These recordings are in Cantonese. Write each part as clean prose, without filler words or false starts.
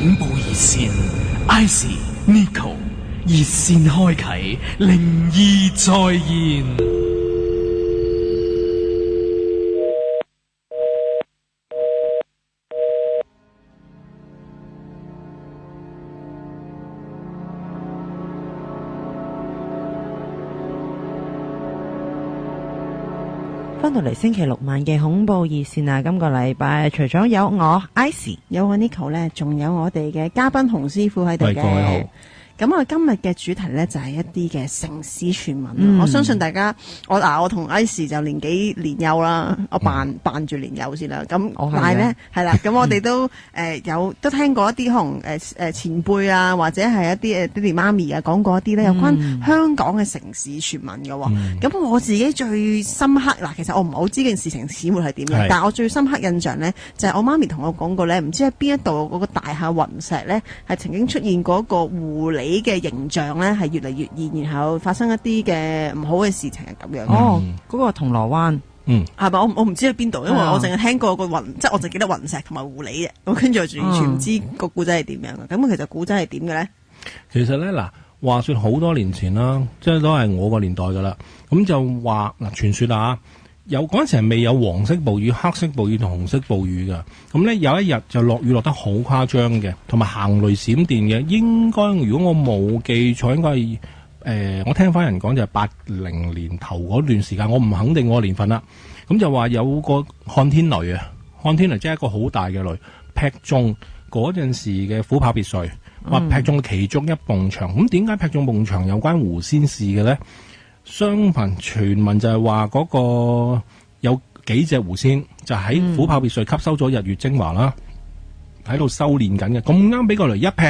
恐怖熱線 ，IC Nico 熱線開啟，靈異再現。翻到嚟星期六晚嘅恐怖熱線啊！今個禮拜除咗有我 Icy， 有我 Nico 咧，仲有我哋嘅嘉賓洪師傅喺度嘅。各位好。咁我今日嘅主題咧就係一啲嘅城市傳聞。我相信大家，我同 Icy 就年幼啦，我扮住年幼先啦。咁但係咧係啦，咁我哋都都聽過一啲可能前輩啊，或者係一啲爹哋媽咪啊講過一啲咧有關香港嘅城市傳聞嘅。咁我自己最深刻嗱，其實我唔係好知件事情始末係點樣，但係我最深刻印象咧就係我媽咪同我講過咧，唔知喺邊一度嗰個大廈雲石咧係曾經出現過一個狐狸嘅形象咧，係越嚟越現，然後發生一啲嘅唔好嘅事情係咁樣。嗰個銅鑼灣，係咪？我唔知喺邊度，因為我淨係聽過個雲，即係我就記得雲石同埋狐狸嘅。咁跟住我完全唔知個古仔係點樣嘅。咁其實古仔係點嘅咧？其實咧嗱，話說好多年前啦，即係都係我個年代噶啦。咁就話嗱，傳說啊，有嗰陣時係未有黃色暴雨、黑色暴雨同紅色暴雨嘅。咁咧有一日就落雨落得好誇張嘅，同埋行雷閃電嘅。應該如果我冇記錯，應該係我聽翻人講就係80年頭嗰段時間，我唔肯定我個年份啦。咁就話有個看天雷啊，看天雷即係一個好大嘅雷，劈中嗰陣時嘅虎豹別墅，話劈中其中一埲牆。咁點解劈中埲牆有關狐仙事嘅咧？相憑傳聞就係話嗰個有幾隻狐仙就喺虎豹別墅吸收咗日月精華啦，喺度修煉緊嘅。咁啱俾個雷一劈，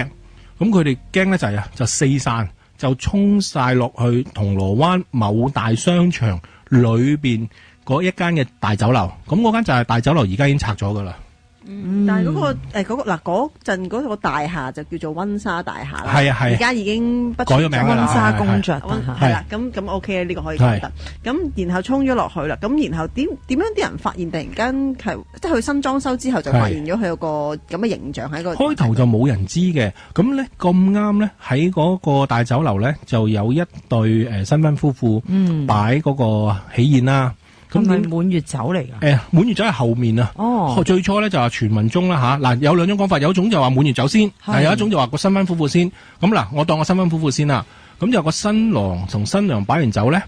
咁佢哋驚咧就係就四散，就衝晒落去銅鑼灣某大商場裏邊嗰一間嘅大酒樓。咁嗰間就係大酒樓，而家已經拆咗噶啦。但係嗰陣嗰個大廈就叫做溫莎大廈啦，係啊，而家已經不改咗名啦，溫莎公爵係啦，咁 OK 啊，呢個可以講得。咁然後衝咗落去啦，咁然後點樣啲人發現突然間即係佢新裝修之後就發現咗佢有個咁嘅形象喺個開頭就冇人知嘅。咁咧咁啱咧喺嗰個大酒樓咧就有一對新婚夫婦擺嗰個喜宴啦。咁係滿月酒嚟㗎？滿月酒係後面啊。最初咧就話傳聞中啦吓，嗱有兩種講法，有一種就話滿月酒先，但有一種就話個新婚夫婦先。咁嗱，我當個新婚夫婦先啦。咁就個新郎同新娘擺完酒咧，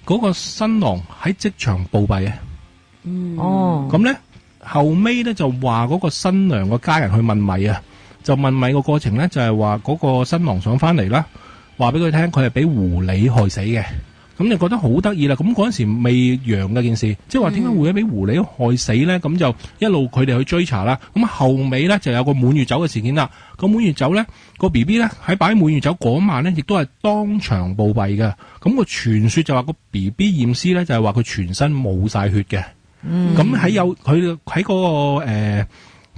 嗰個新郎喺職場暴斃嘅。咁咧後尾咧就話嗰個新娘個家人去問米啊，就問米個過程咧就係話嗰個新郎想翻嚟啦，話俾佢聽佢係俾狐狸害死嘅。咁就覺得好得意啦！咁嗰陣時未揚嘅件事，即係話點解會俾狐狸害死咧？咁就一路佢哋去追查啦。咁後尾咧就有個滿月酒嘅事件啦。個滿月酒咧個 B B 咧喺擺滿月酒嗰晚咧，亦都係當場暴斃嘅。咁個傳說就話個 B B 驗屍咧就係話佢全身冇晒血嘅。咁喺佢喺嗰個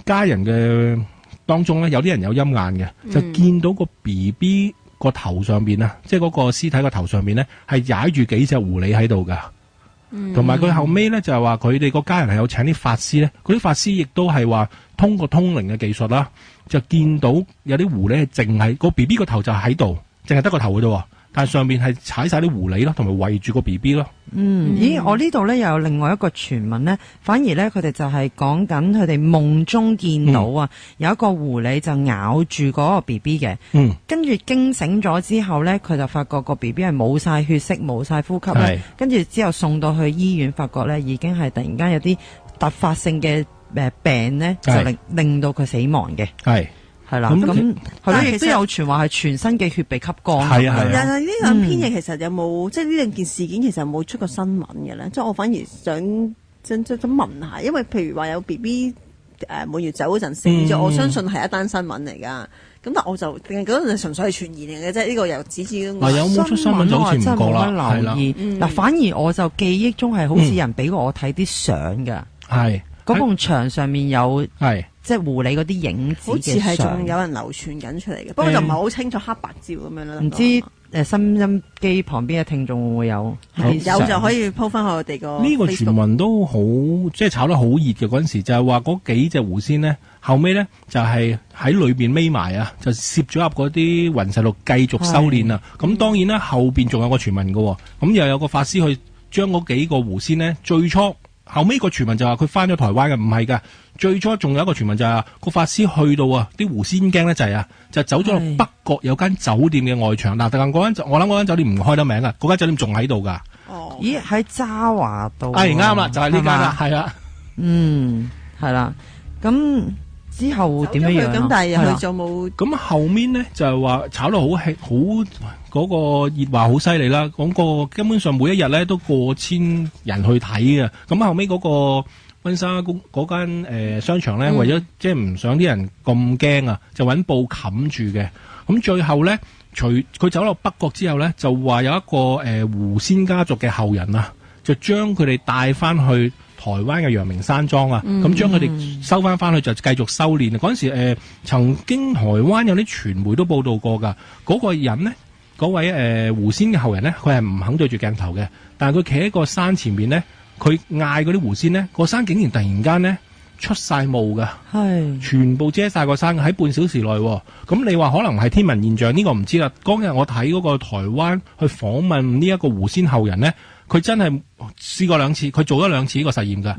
家人嘅當中咧，有啲人有陰眼嘅，就見到個 B B。個頭上邊啊，即係嗰個屍體個頭上邊咧，係踩住幾隻狐狸喺度噶。同埋佢後尾咧就係話佢哋個家人係有請啲法師咧，嗰啲法師亦都係話通過通靈嘅技術啦，就見到有啲狐狸係淨係個 B B 個頭就喺度，淨係得個頭嘅啫。但係上面係踩晒啲狐狸咯，同埋圍住個 B B 咯。咦，我呢度咧又有另外一個傳聞咧，反而咧佢哋就係講緊佢哋夢中見到啊，有一個狐狸就咬住嗰個 B B 嘅。跟住驚醒咗之後咧，佢就發覺個 B B 係冇晒血色、冇晒呼吸咧。跟住之後送到去醫院，發覺咧已經係突然間有啲突發性嘅病咧，就令到佢死亡嘅。係啦，咁係咯，亦都有傳話係全身嘅血被吸乾。係啊，但係呢兩篇嘢其實有冇，即係呢兩件事件其實有冇出過新聞嘅咧？即係我反而想問下，因為譬如話有 B B 滿月酒嗰陣死咗，我相信係一單新聞嚟噶。咁但我就定係嗰陣純粹係傳言嚟嘅啫。呢個由始至終有冇出新聞就好似唔覺啦，係啦。嗱，反而我就記憶中係好似人俾我睇啲相噶，係嗰埲牆上面有即係狐狸嗰啲影子嘅相，好似係仲有人流傳緊出嚟嘅，不過就唔係好清楚黑白照咁樣啦。唔知收音機旁邊嘅聽眾會唔會有？有就可以鋪翻去我哋個呢個傳聞都好，即係炒得好熱嘅嗰陣時，就係話嗰幾隻狐仙呢，後尾呢就係喺裏邊匿埋啊，就攝咗入嗰啲雲石度繼續修煉啊。咁當然啦，後邊仲有個傳聞嘅，咁又有個法師去將嗰幾個狐仙呢，最初後尾個傳聞就話佢翻咗台灣嘅，唔係噶。最初仲有一個傳聞就係個法師去到啊，啲狐仙驚得滯啊，就走咗去北角有間酒店嘅外牆。嗱，但係嗰間我諗嗰間酒店唔開得名啊，嗰間酒店仲喺度噶。哦，咦，喺渣華道。係啱啦，就係呢間啦，係啊。嗯，係啦。咁之後點樣樣？咁但係佢就冇。咁後面呢，就係話炒到好興，好嗰個熱話好犀利啦。講個根本上每一日咧都過千人去睇嘅。咁後尾嗰個溫莎宮嗰間商場咧，為咗即係唔想啲人咁驚啊，就揾布冚住嘅。咁最後咧，除佢走落北角之後咧，就話有一個狐仙家族嘅後人啊，就將佢哋帶翻去台灣嘅陽明山莊啊，咁將佢哋收翻去就繼續修煉。嗰陣時曾經台灣有啲傳媒都報道過㗎，嗰個人呢，嗰位狐仙嘅後人呢，佢係唔肯對住鏡頭嘅，但係佢企喺個山前面呢。佢嗌嗰啲狐仙呢，個山竟然突然間呢出晒霧噶，係全部遮晒個山喺半小時內。咁你話可能係天文現象呢個唔知啦。當日我睇嗰個台灣去訪問呢一個狐仙後人呢，佢真係試過2次，佢做咗2次呢個實驗噶。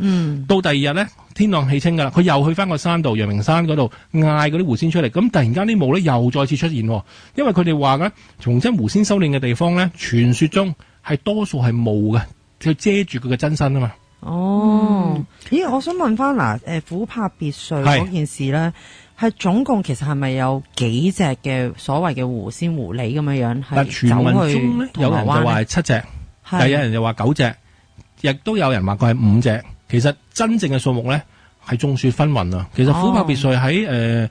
到第二日呢，天朗氣清噶啦，佢又去翻個山度陽明山嗰度嗌嗰啲狐仙出嚟，咁突然間啲霧呢又再次出現，因為佢哋話呢，重新狐仙修煉嘅地方呢，傳說中係多數係霧嘅。佢遮住佢嘅真身啊嘛。哦，咦，我想問翻嗱，琥珀別墅嗰件事咧，係總共其實係咪有幾隻嘅所謂嘅狐仙狐狸咁樣樣？係傳聞中咧，有人就話係7隻，但有人就話9隻，亦都有人話佢係5隻。其實真正嘅數目咧係眾說紛紜啊。其實琥珀別墅喺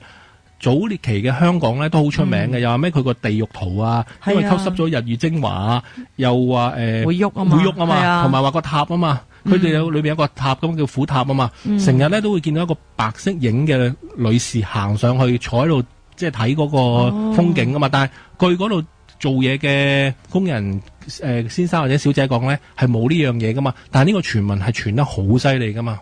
早年期嘅香港咧都好出名嘅，又話咩佢個地獄圖啊，因為吸濕咗日月精華啊，又話會喐啊嘛，同埋話個塔啊嘛，佢哋有裏邊有個塔咁叫虎塔啊嘛，成日咧都會見到一個白色影嘅女士行上去坐喺度，即係睇嗰個風景啊嘛。但係據嗰度做嘢嘅工人先生或者小姐講咧，係冇呢樣嘢噶嘛。但係呢個傳聞係傳得好犀利噶嘛。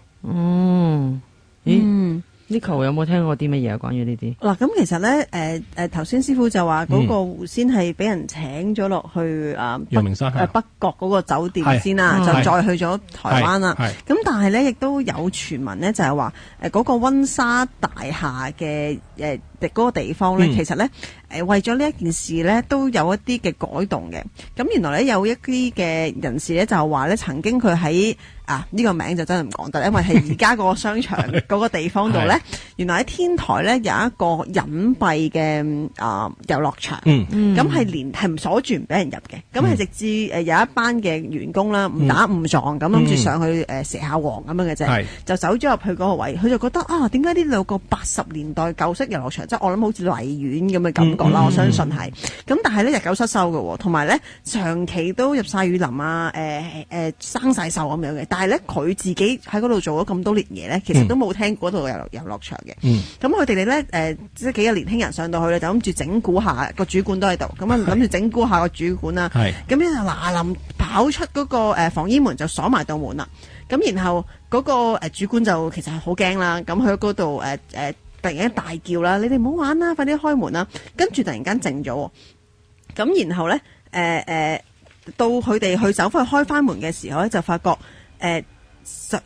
Nico 有冇聽過啲乜嘢啊？關於呢啲嗱，咁其實咧，頭先師傅就話嗰個狐仙係俾人請咗落去陽明山北角嗰個酒店先啦，就再去咗台灣啦。咁但係咧，亦都有傳聞咧，就係話嗰個溫莎大廈嘅嗰個地方咧，其實咧為咗呢一件事咧，都有一啲嘅改動嘅。咁原來咧有一啲嘅人士咧就話咧，曾經佢喺呢個名就真係唔講得，因為係而家個商場嗰個地方度咧，原來喺天台咧有一個隱蔽嘅遊樂場，咁係唔鎖住唔俾人入嘅，咁係直至有一班嘅員工啦，誤打誤撞咁諗住上去蛇下王咁樣嘅啫，就走咗入去嗰個位，佢就覺得點解呢度有個80年代舊式遊樂場，即係我諗好似荔園咁嘅感覺啦，我相信係。咁但係咧日久失修嘅，同埋咧長期都入晒雨林啊，生晒銹咁樣嘅。但係咧，佢自己喺嗰度做咗咁多年嘢咧，其實都冇聽過嗰度有遊樂場嘅。咁佢哋咧，即係幾個年輕人上到去咧，就諗住整蠱下個主管都喺度，咁啊諗住整蠱下個主管啦。咁樣就嗱臨跑出嗰個防煙門就鎖埋道門啦。咁然後嗰個主管就其實係好驚啦。咁佢喺嗰度突然間大叫啦：你哋唔好玩啦，快啲開門啦！跟住突然間靜咗。咁然後咧，到佢哋去走翻去開翻門嘅時候咧，就發覺。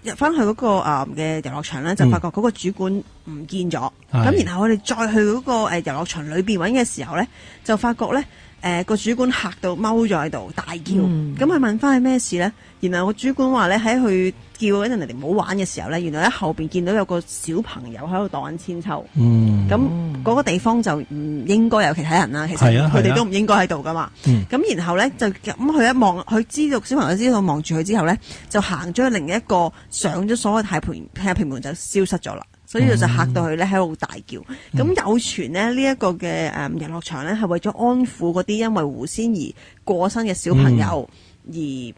入翻去嗰個嘅遊樂場咧，就發覺嗰個主管唔見咗。咁然後我哋再去嗰個遊樂場裏邊揾嘅時候咧，就發覺咧個主管嚇到踎咗喺度大叫。咁佢問翻係咩事咧？然後個主管話咧，喺佢叫緊人哋唔好玩嘅時候咧，原來喺後邊見到有個小朋友喺度蕩緊千秋。咁嗰個地方就唔應該有其他人啦。其實佢哋都唔應該喺度噶嘛。咁然後咧就咁佢一望，佢知道小朋友知道望住佢之後咧，就行咗去另一個上咗所謂太平門就消失咗啦。所以就嚇到佢咧喺度大叫。咁有傳咧呢一個嘅遊樂場咧係為咗安撫嗰啲因為狐仙而過身嘅小朋友。而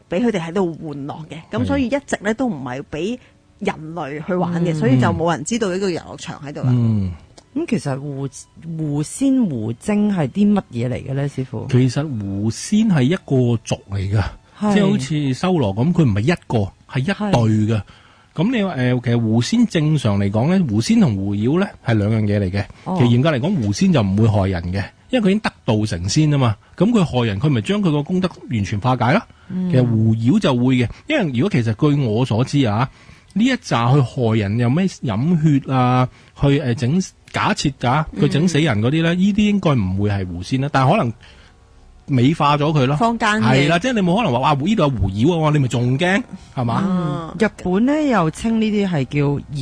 俾佢哋喺度玩樂嘅，咁所以一直咧都唔係俾人類去玩嘅，所以就冇人知道呢個遊樂場喺度啦。咁其實狐仙狐精係啲乜嘢嚟嘅咧，師傅？其實狐仙係一個族嚟噶，即係好似修羅咁，佢唔係一個，係一對嘅。咁你話其實狐仙正常嚟講咧，狐仙同狐妖咧係兩樣嘢嚟嘅。其實嚴格嚟講，狐仙就唔會害人嘅，因為佢已經得道成仙啊嘛。咁佢害人，佢咪將佢個功德完全化解啦。其實狐妖就會嘅，因為如果其實據我所知啊，呢一紮去害人又咩飲血啊，去整假設佢整死人嗰啲咧，呢啲應該唔會係狐仙啦，但係可能美化咗佢咯。坊間係啦，即係你冇可能話哇呢度有狐妖啊，你咪仲驚係嘛？日本咧又稱呢啲係叫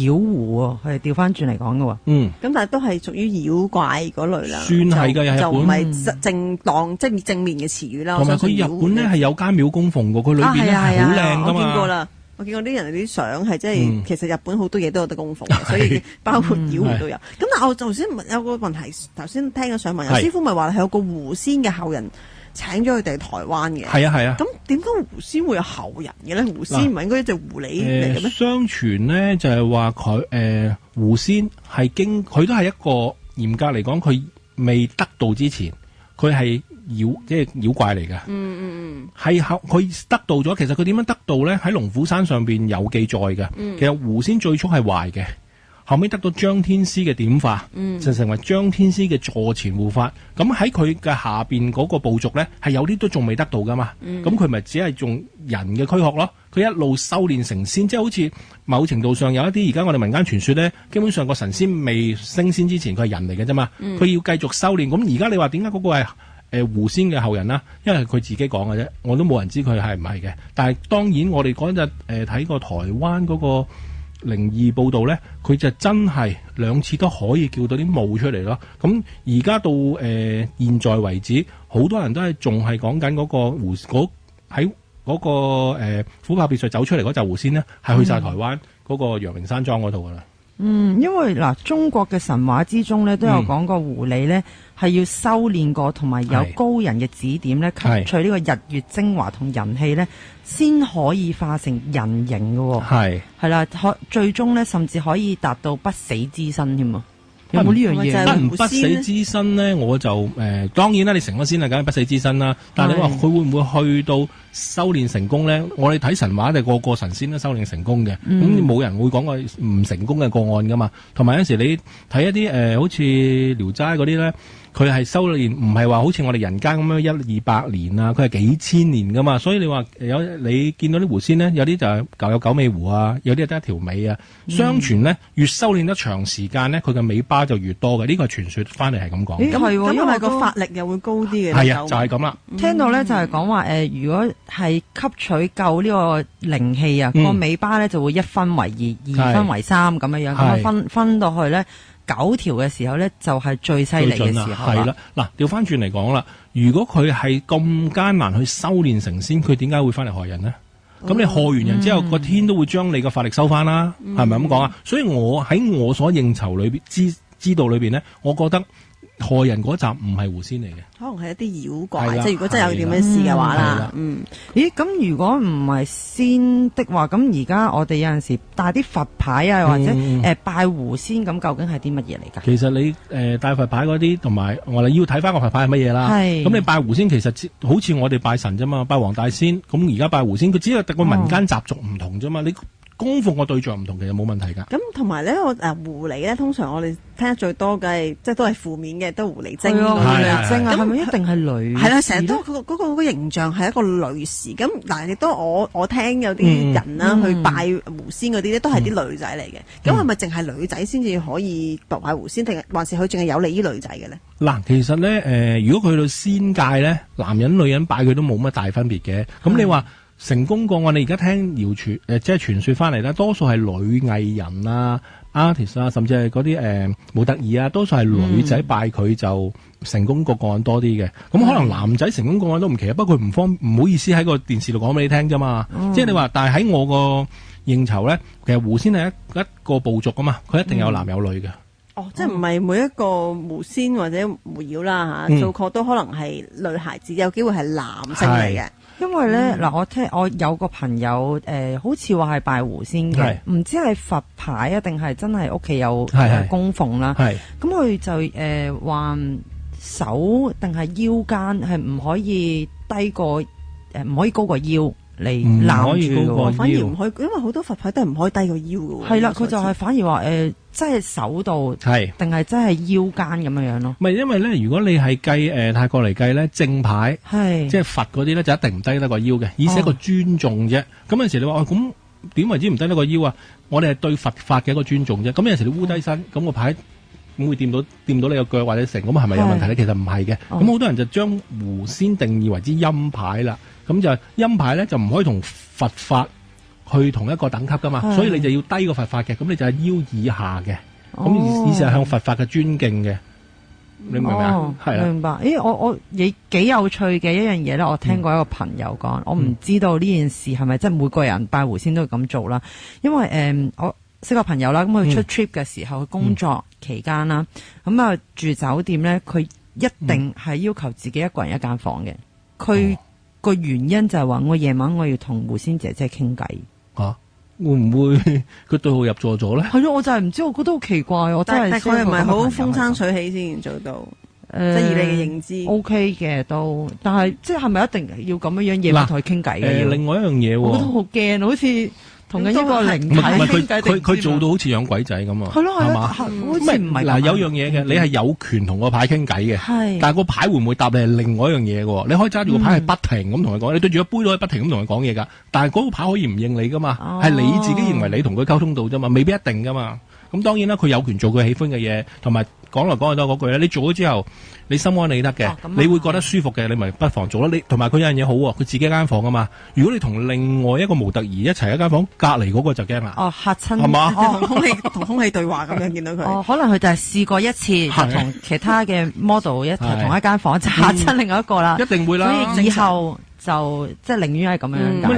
妖狐喎，佢係調翻轉嚟講嘅喎。咁但係都係屬於妖怪嗰類啦。算係嘅，就唔係正當即係正面嘅詞語啦。同埋佢日本咧係有間廟供奉嘅，佢裏邊咧係好靚噶嘛。我見過啦。我見過啲人啲相係即係，其實日本好多嘢都有得供奉嘅，所以包括妖狐都有。咁但係我頭先有個問題，頭先聽咗想問，有師傅咪話係有個狐仙嘅後人請咗佢哋台灣嘅。係啊。咁點解狐仙會有後人嘅咧？狐仙唔係應該一隻狐狸嚟嘅咩？相傳咧就係話佢狐仙係佢都係一個嚴格嚟講，佢未得道之前，佢係即係妖怪嚟嘅。係佢得道咗，其實佢點樣得道咧？喺龍虎山上邊有記載嘅。其實狐仙最初係壞嘅，後尾得到張天師嘅點化，就成為張天師嘅座前護法。咁喺佢嘅下邊嗰個部族咧，係有啲都仲未得道噶嘛。咁佢咪只係用人嘅軀殼咯？佢一路修煉成仙，即係好似某程度上有一啲而家我哋民間傳說咧，基本上個神仙未升仙之前，佢係人嚟嘅啫嘛。佢要繼續修煉。咁而家你話點解嗰個係狐仙嘅後人啦？因為佢自己講嘅啫，我都冇人知佢係唔係嘅。但係當然我哋嗰日睇過台灣嗰個靈異報道咧，佢就真係2次都可以叫到啲霧出嚟咯。咁而家到現在為止，好多人都係仲係講緊嗰個喺嗰個虎豹別墅走出嚟嗰隻狐仙呢，係去晒台灣嗰個陽明山莊嗰度噶啦。因為嗱，中國嘅神話之中咧都有講過狐狸咧係要修煉過，同埋有高人嘅指點咧，吸取呢個日月精華同人氣咧，先可以化成人形嘅。係啦，最終咧甚至可以達到不死之身添啊！有冇呢樣嘢？得唔不死之身咧？我就當然啦，你成咗仙啦，梗係不死之身啦。但係你話佢會唔會去到修煉成功咧？我哋睇神話，就個神仙都修煉成功嘅，咁冇人會講過唔成功嘅個案噶嘛。同埋有時你睇一啲好似聊齋嗰啲咧，佢係修煉唔係話好似我哋人間咁樣100-200年啊，佢係幾千年噶嘛。所以你話你見到啲狐仙咧，有啲就係舊有九尾狐啊，有啲係得一條尾啊。相傳咧，越修煉得長時間咧，佢嘅尾巴就越多嘅。呢個係傳說翻嚟係咁講。咁因為個法力又會高啲嘅。係啊，就係咁啦。聽到咧就係講話如果係吸取夠呢個靈氣啊，個尾巴咧就會1分為2，2分為3咁樣樣，咁分到去咧9條嘅時候咧，就係最犀利嘅時候。係啦，嗱，調翻轉嚟講啦，如果佢係咁艱難去修煉成仙，佢點解會翻嚟害人呢？咁你害完人之後，個天都會將你個法力收翻啦，係咪咁講啊？所以我喺我所應酬裏邊知道裏邊咧，我覺得害人嗰集唔係狐仙嚟嘅，可能係一啲妖怪，即係如果真係有點樣事嘅話啦。咦，咁如果唔係仙的話，咁而家我哋有陣時帶啲佛牌啊，或者拜狐仙，咁究竟係啲乜嘢嚟㗎？其實你帶佛牌嗰啲，同埋我哋要睇翻個佛牌係乜嘢啦。咁你拜狐仙其實好似我哋拜神啫嘛，拜黃大仙。咁而家拜狐仙，佢只係個民間習俗唔同啫嘛。你供奉個對象唔同，其實冇問題㗎。咁同埋咧，狐狸咧，通常我哋聽得最多嘅即係都係負面嘅，都狐狸精。狐狸精啊，係咪一定係女？係啦，成日都嗰個形象係一個女士。咁嗱，亦都我聽有啲人啦去拜狐仙嗰啲咧，都係啲女仔嚟嘅。咁係咪淨係女仔先至可以拜狐仙，定係還是佢淨係有利於女仔嘅咧？嗱，其實咧，如果佢去到仙界咧，男人女人拜佢都冇乜大分別嘅。咁你話成功個案，你而家聽謠傳即係傳說翻嚟咧，多數係女藝人啊、artist 啊，甚至係嗰啲模特兒啊，多數係女仔拜佢就成功個案多啲嘅。咁可能男仔成功個案都唔奇啊，不過佢唔好意思喺個電視度講俾你聽啫嘛。即係你話，但係喺我個應酬咧，其實狐仙係一個部族啊嘛，佢一定有男有女嘅。即係唔係每一個狐仙或者狐妖啦嚇，做確都可能係女孩子，有機會係男性嚟嘅。因為咧我有個朋友好似話係拜狐仙嘅，唔知係佛牌啊定係真係屋企有供奉啦。咁佢就話手定係腰間係唔可以低過唔可以高過腰嚟攬住嘅，反而唔可以，因為好多佛牌都係唔可以低過腰嘅。係啦，佢就係反而話即係手度定係真係腰間咁樣樣咯。唔係因為咧，如果你係計泰國嚟計咧，正牌即係佛嗰啲咧就一定唔低得個腰嘅，以示一個尊重啫。咁有陣時你話咁點為之唔低得個腰啊？我哋係對佛法嘅一個尊重啫。咁有陣時你烏低身，咁個牌咁會掂到你個腳或者成，咁係咪有問題咧？其實唔係嘅。咁好多人就將狐仙定義為之陰牌啦。咁就陰牌咧就唔可以同佛法去同一個等級噶嘛，所以你就要低過佛法嘅，咁你就係腰以下嘅，咁意思係向佛法嘅尊敬嘅，你明唔明啊？係啦，明白。我幾有趣嘅一樣嘢咧，我聽過一個朋友講，我唔知道呢件事係咪真係每個人拜狐仙都會咁做啦，因為我識個朋友啦，咁佢出 trip 嘅時候，佢工作期間啦，咁啊住酒店咧，佢一定係要求自己一個人一間房嘅，佢個原因就係話我夜晚我要同狐仙姐姐傾偈。會唔會佢對號入座咗咧？係咯，我就係唔知，我覺得好奇怪。我真係，但佢係唔係好風生水起先做到？即係以你嘅認知 ，OK 嘅都，但係即係咪一定要咁樣樣夜晚同佢傾偈嘅？另外一樣嘢，我覺得好驚，好似同緊一個靈體傾偈。佢做到好似養鬼仔咁啊？係咯，係嘛？好似唔係嗱，有樣嘢嘅，你係有權同個牌傾偈嘅，但係個牌會唔會答你係另外一樣嘢嘅？你可以揸住個牌係不停咁同佢講，你對住個杯都可以不停咁同佢講嘢噶，但係嗰個牌可以唔應你噶嘛？係你自己認為你同佢溝通到啫嘛，未必一定噶嘛。咁當然啦，佢有權做佢喜歡嘅嘢，同埋講來講去都係嗰句咧。你做咗之後，你心安理得嘅，你會覺得舒服嘅，你咪不妨做啦。你同埋佢有樣嘢好喎，佢自己間房啊嘛。如果你同另外一個模特兒一齊一間房，隔離嗰個就驚啦。嚇親係嘛？同空氣對話咁樣見到佢。可能佢就係試過一次，就同其他嘅 model 一齊同一間房，就嚇親另外一個啦。一定會啦。所以以後就即係寧願係咁樣。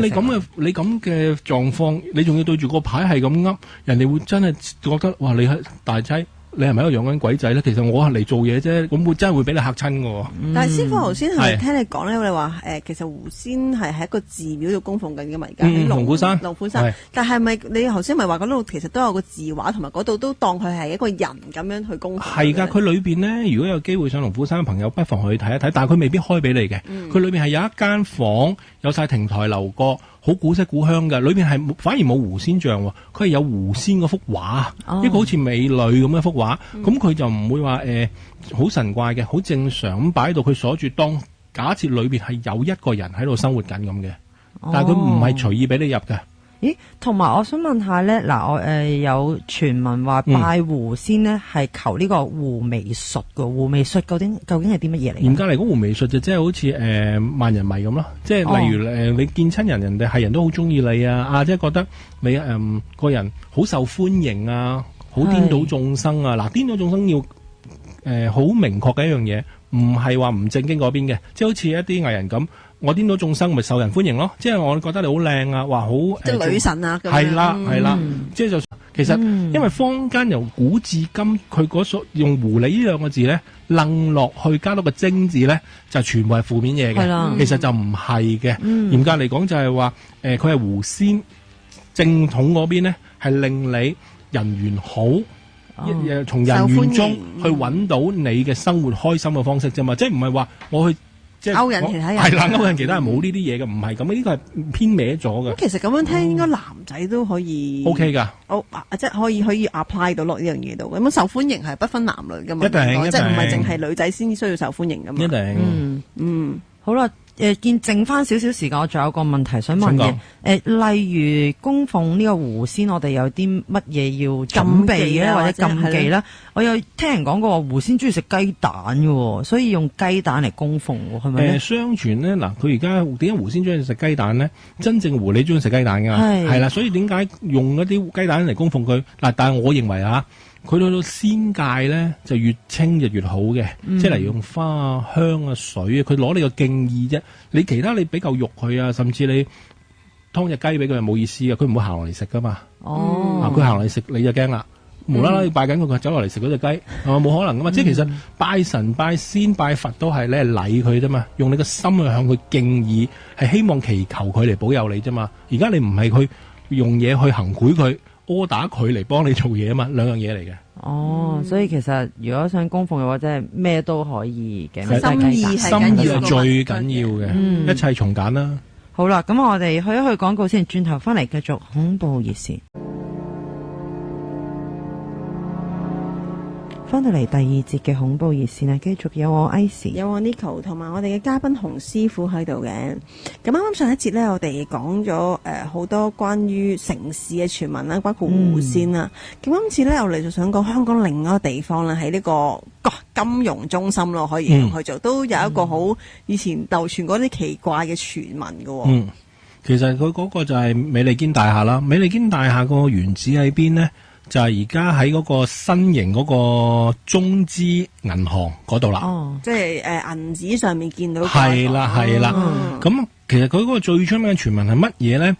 你咁嘅狀況，你仲要對住個牌係咁噏，人哋會真係覺得哇！你係大仔，你係咪喺度養緊鬼仔咧？其實我係嚟做嘢啫，咁會真係會俾你嚇親㗎。但係師傅頭先係咪聽你講咧？你話其實狐仙係喺一個寺廟度供奉緊嘅嘛？而家喺龍虎山，但係咪你頭先咪話嗰度其實都有個字畫，同埋嗰度都當佢係一個人咁樣去供奉？係㗎，佢裏邊咧，如果有機會上龍虎山嘅朋友，不妨去睇一睇。但係佢未必開俾你嘅。佢裏邊係有一間房，有晒亭台樓閣。好古色古香嘅，裏邊係反而冇狐仙像，佢係有狐仙嗰幅畫，一個好似美女咁嘅幅畫，咁佢就唔會話好神怪嘅，好正常咁擺喺度，佢鎖住當假設裏邊係有一個人喺度生活緊咁嘅，但係佢唔係隨意俾你入嘅。咦，同埋我想問下咧，嗱，我有傳聞話拜狐仙呢係求呢個狐媚術嘅，狐媚術究竟係啲乜嘢嚟？嚴格嚟講，狐媚術就即係好似萬人迷咁咯，即係例如你見親人哋係人都好中意你啊，即係覺得你個人好受歡迎啊，好顛倒眾生啊。嗱，顛倒眾生要好明確嘅一樣嘢，唔係話唔正經嗰邊嘅，即係好似一啲藝人咁。我顛倒眾生咪受人歡迎咯，即係我覺得你好靚啊，話好即係女神啊，係啦係啦，即係就其實因為坊間由古至今，佢嗰所用狐狸呢兩個字咧，楞落去加多個精字咧，就全部係負面嘢嘅。其實就唔係嘅，嚴格嚟講就係話佢係狐仙正統嗰邊咧，係令你人緣好，從人緣中去揾到你嘅生活開心嘅方式啫嘛，即係唔係話我去。即係勾引其他人係啦，勾引其他人冇呢啲嘢嘅，唔係咁，呢個係偏歪咗嘅。咁其實咁樣聽，應該男仔都可以 OK 㗎。即係可以 apply 到落呢樣嘢度。咁樣受歡迎係不分男女㗎嘛？一定，即係唔係淨係女仔先需要受歡迎㗎嘛？一定。好啦。見剩翻少少時間，我仲有個問題想問嘅。例如供奉呢個狐仙，我哋有啲乜嘢要準備咧，或者禁忌咧？我有聽人講過話，狐仙中意食雞蛋嘅，所以用雞蛋嚟供奉，係咪咧？相傳咧，嗱，佢而家點解狐仙中意食雞蛋咧？真正狐狸中意食雞蛋㗎，係啦，所以點解用一啲雞蛋嚟供奉佢？嗱，但係我認為啊。佢去到仙界咧，就越清就越好嘅，即係嚟用花啊、香啊、水啊，佢攞你個敬意啫。你其他你俾嚿肉佢啊，甚至你劏隻雞俾佢，係冇意思嘅，佢唔會行落嚟食噶嘛。佢行落嚟食你就驚啦。咁無啦啦要拜緊佢走落嚟食嗰隻雞，係嘛？冇可能噶嘛。即係其實拜神、拜仙、拜佛都係你係禮佢啫嘛，用你個心去向佢敬意，係希望祈求佢嚟保佑你啫嘛。而家你唔係去用嘢去行賄佢，order佢嚟幫你做嘢啊嘛，兩樣嘢嚟嘅。哦，所以其實如果想供奉嘅話，即係咩都可以嘅，心意係最緊要嘅，一切從簡啦。好啦，咁我哋去一去廣告先，轉頭翻嚟繼續恐怖熱線。翻到嚟第二節嘅恐怖熱線啊，繼續有我 Icy， 有我 Nico 同埋我哋嘅嘉賓洪師傅喺度嘅。咁啱啱上一節咧，我哋講咗好多關於城市嘅傳聞啦，包括狐仙啦。咁今次咧，我哋就想講香港另一個地方啦，喺呢個金融中心咯，可以去做，都有一個好以前流傳嗰啲奇怪嘅傳聞嘅。其實佢嗰個就係美利堅大廈啦。美利堅大廈個原址喺邊呢？就係而家喺嗰個新型嗰個中資銀行嗰度啦。哦，即係銀紙上面見到。係啦係啦。咁其實佢嗰個最出名嘅傳聞係乜嘢咧？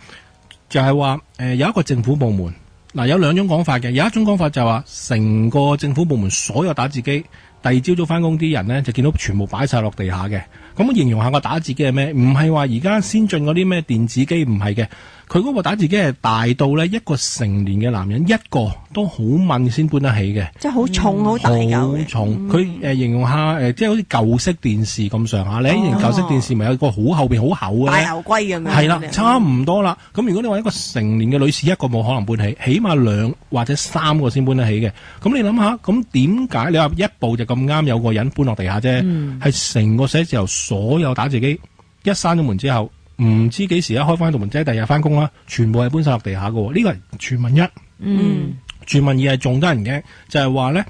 就係話有一個政府部門，嗱有兩種講法嘅。有一種講法就係話成個政府部門所有打字機，第二朝早翻工啲人咧就見到全部擺晒落地下嘅。咁我形容下個打字機係咩？唔係話而家先進嗰啲咩電子機，唔係嘅。佢嗰個打字機係大到咧，一個成年嘅男人一個都好問先搬得起嘅，即係好重好大嚿嘅。好重，佢形容下即係好似舊式電視咁上下。你以前舊式電視咪有個好後邊好厚嘅大牛龜咁樣。係啦，差唔多啦。咁如果你話一個成年嘅女士一個冇可能搬起，起碼2或者3個先搬得起嘅。咁你諗下，咁點解你話一步就咁啱有個人搬落地下啫？係成個寫字樓所有打字機一閂咗門之後，唔知幾時一開翻道門，即係第二日翻工啦，全部係搬晒落地下嘅。呢個係傳聞一。傳聞二係仲得人驚，就係話咧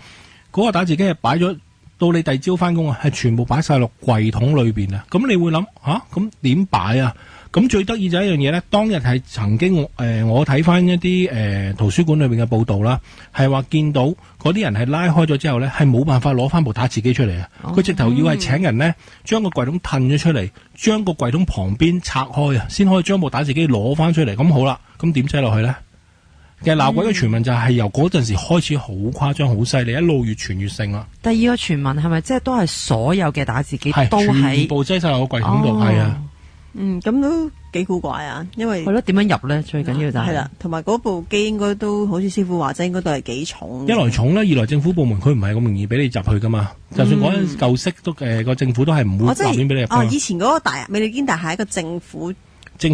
嗰個打字機係擺咗到你第二朝翻工啊，係全部擺晒落櫃桶裏邊啊。咁你會諗吓，咁點擺啊？咁最得意就係一樣嘢咧，當日係曾經我睇翻一啲圖書館裏邊嘅報道啦，係話見到嗰啲人係拉開咗之後咧，係冇辦法攞翻部打字機出嚟啊！佢直頭要係請人咧，將個櫃桶褪咗出嚟，將個櫃桶旁邊拆開啊，先可以將部打字機攞翻出嚟。咁好啦，咁點擠落去咧？其實鬧鬼嘅傳聞就係由嗰陣時開始好誇張、好犀利，一路越傳越盛啦。第二個傳聞係咪即係都係所有嘅打字機都係全部擠晒落個櫃桶度？係啊。咁都幾古怪啊！因為係咯，點樣入咧？最緊要就係啦，同埋嗰部機應該都好似師傅話齋，應該都係幾重。一來重咧，二來政府部門佢唔係咁容易俾你入去噶嘛。就算嗰陣舊式都個政府都係唔會立亂俾你入。以前嗰個美利堅大廈係一個政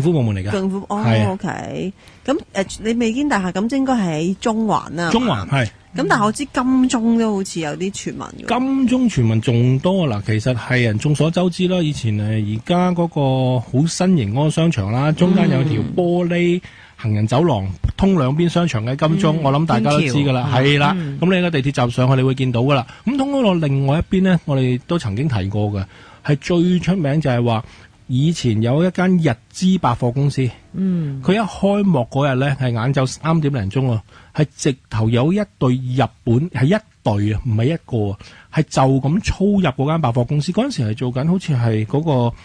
府部門嚟㗎。政府OK。咁你美利堅大廈咁應該係喺中環啦。中環係。咁但係我知金鐘都好似有啲傳聞嘅。金鐘傳聞仲多嗱，其實係人眾所周知啦。以前而家嗰個好新型嗰個商場啦，中間有條玻璃行人走廊通兩邊商場嘅金鐘，我諗大家都知㗎啦，係啦。咁你喺個地鐵站上去，你會見到㗎啦。咁通嗰度另外一邊呢，我哋都曾經提過嘅，係最出名就係話以前有一間日資百貨公司，佢一開幕嗰日咧係晏晝3點零鐘喎，係直頭有一隊日本係一隊啊，唔係一個啊，係就咁操入嗰間百貨公司。嗰陣時係做緊好似係嗰個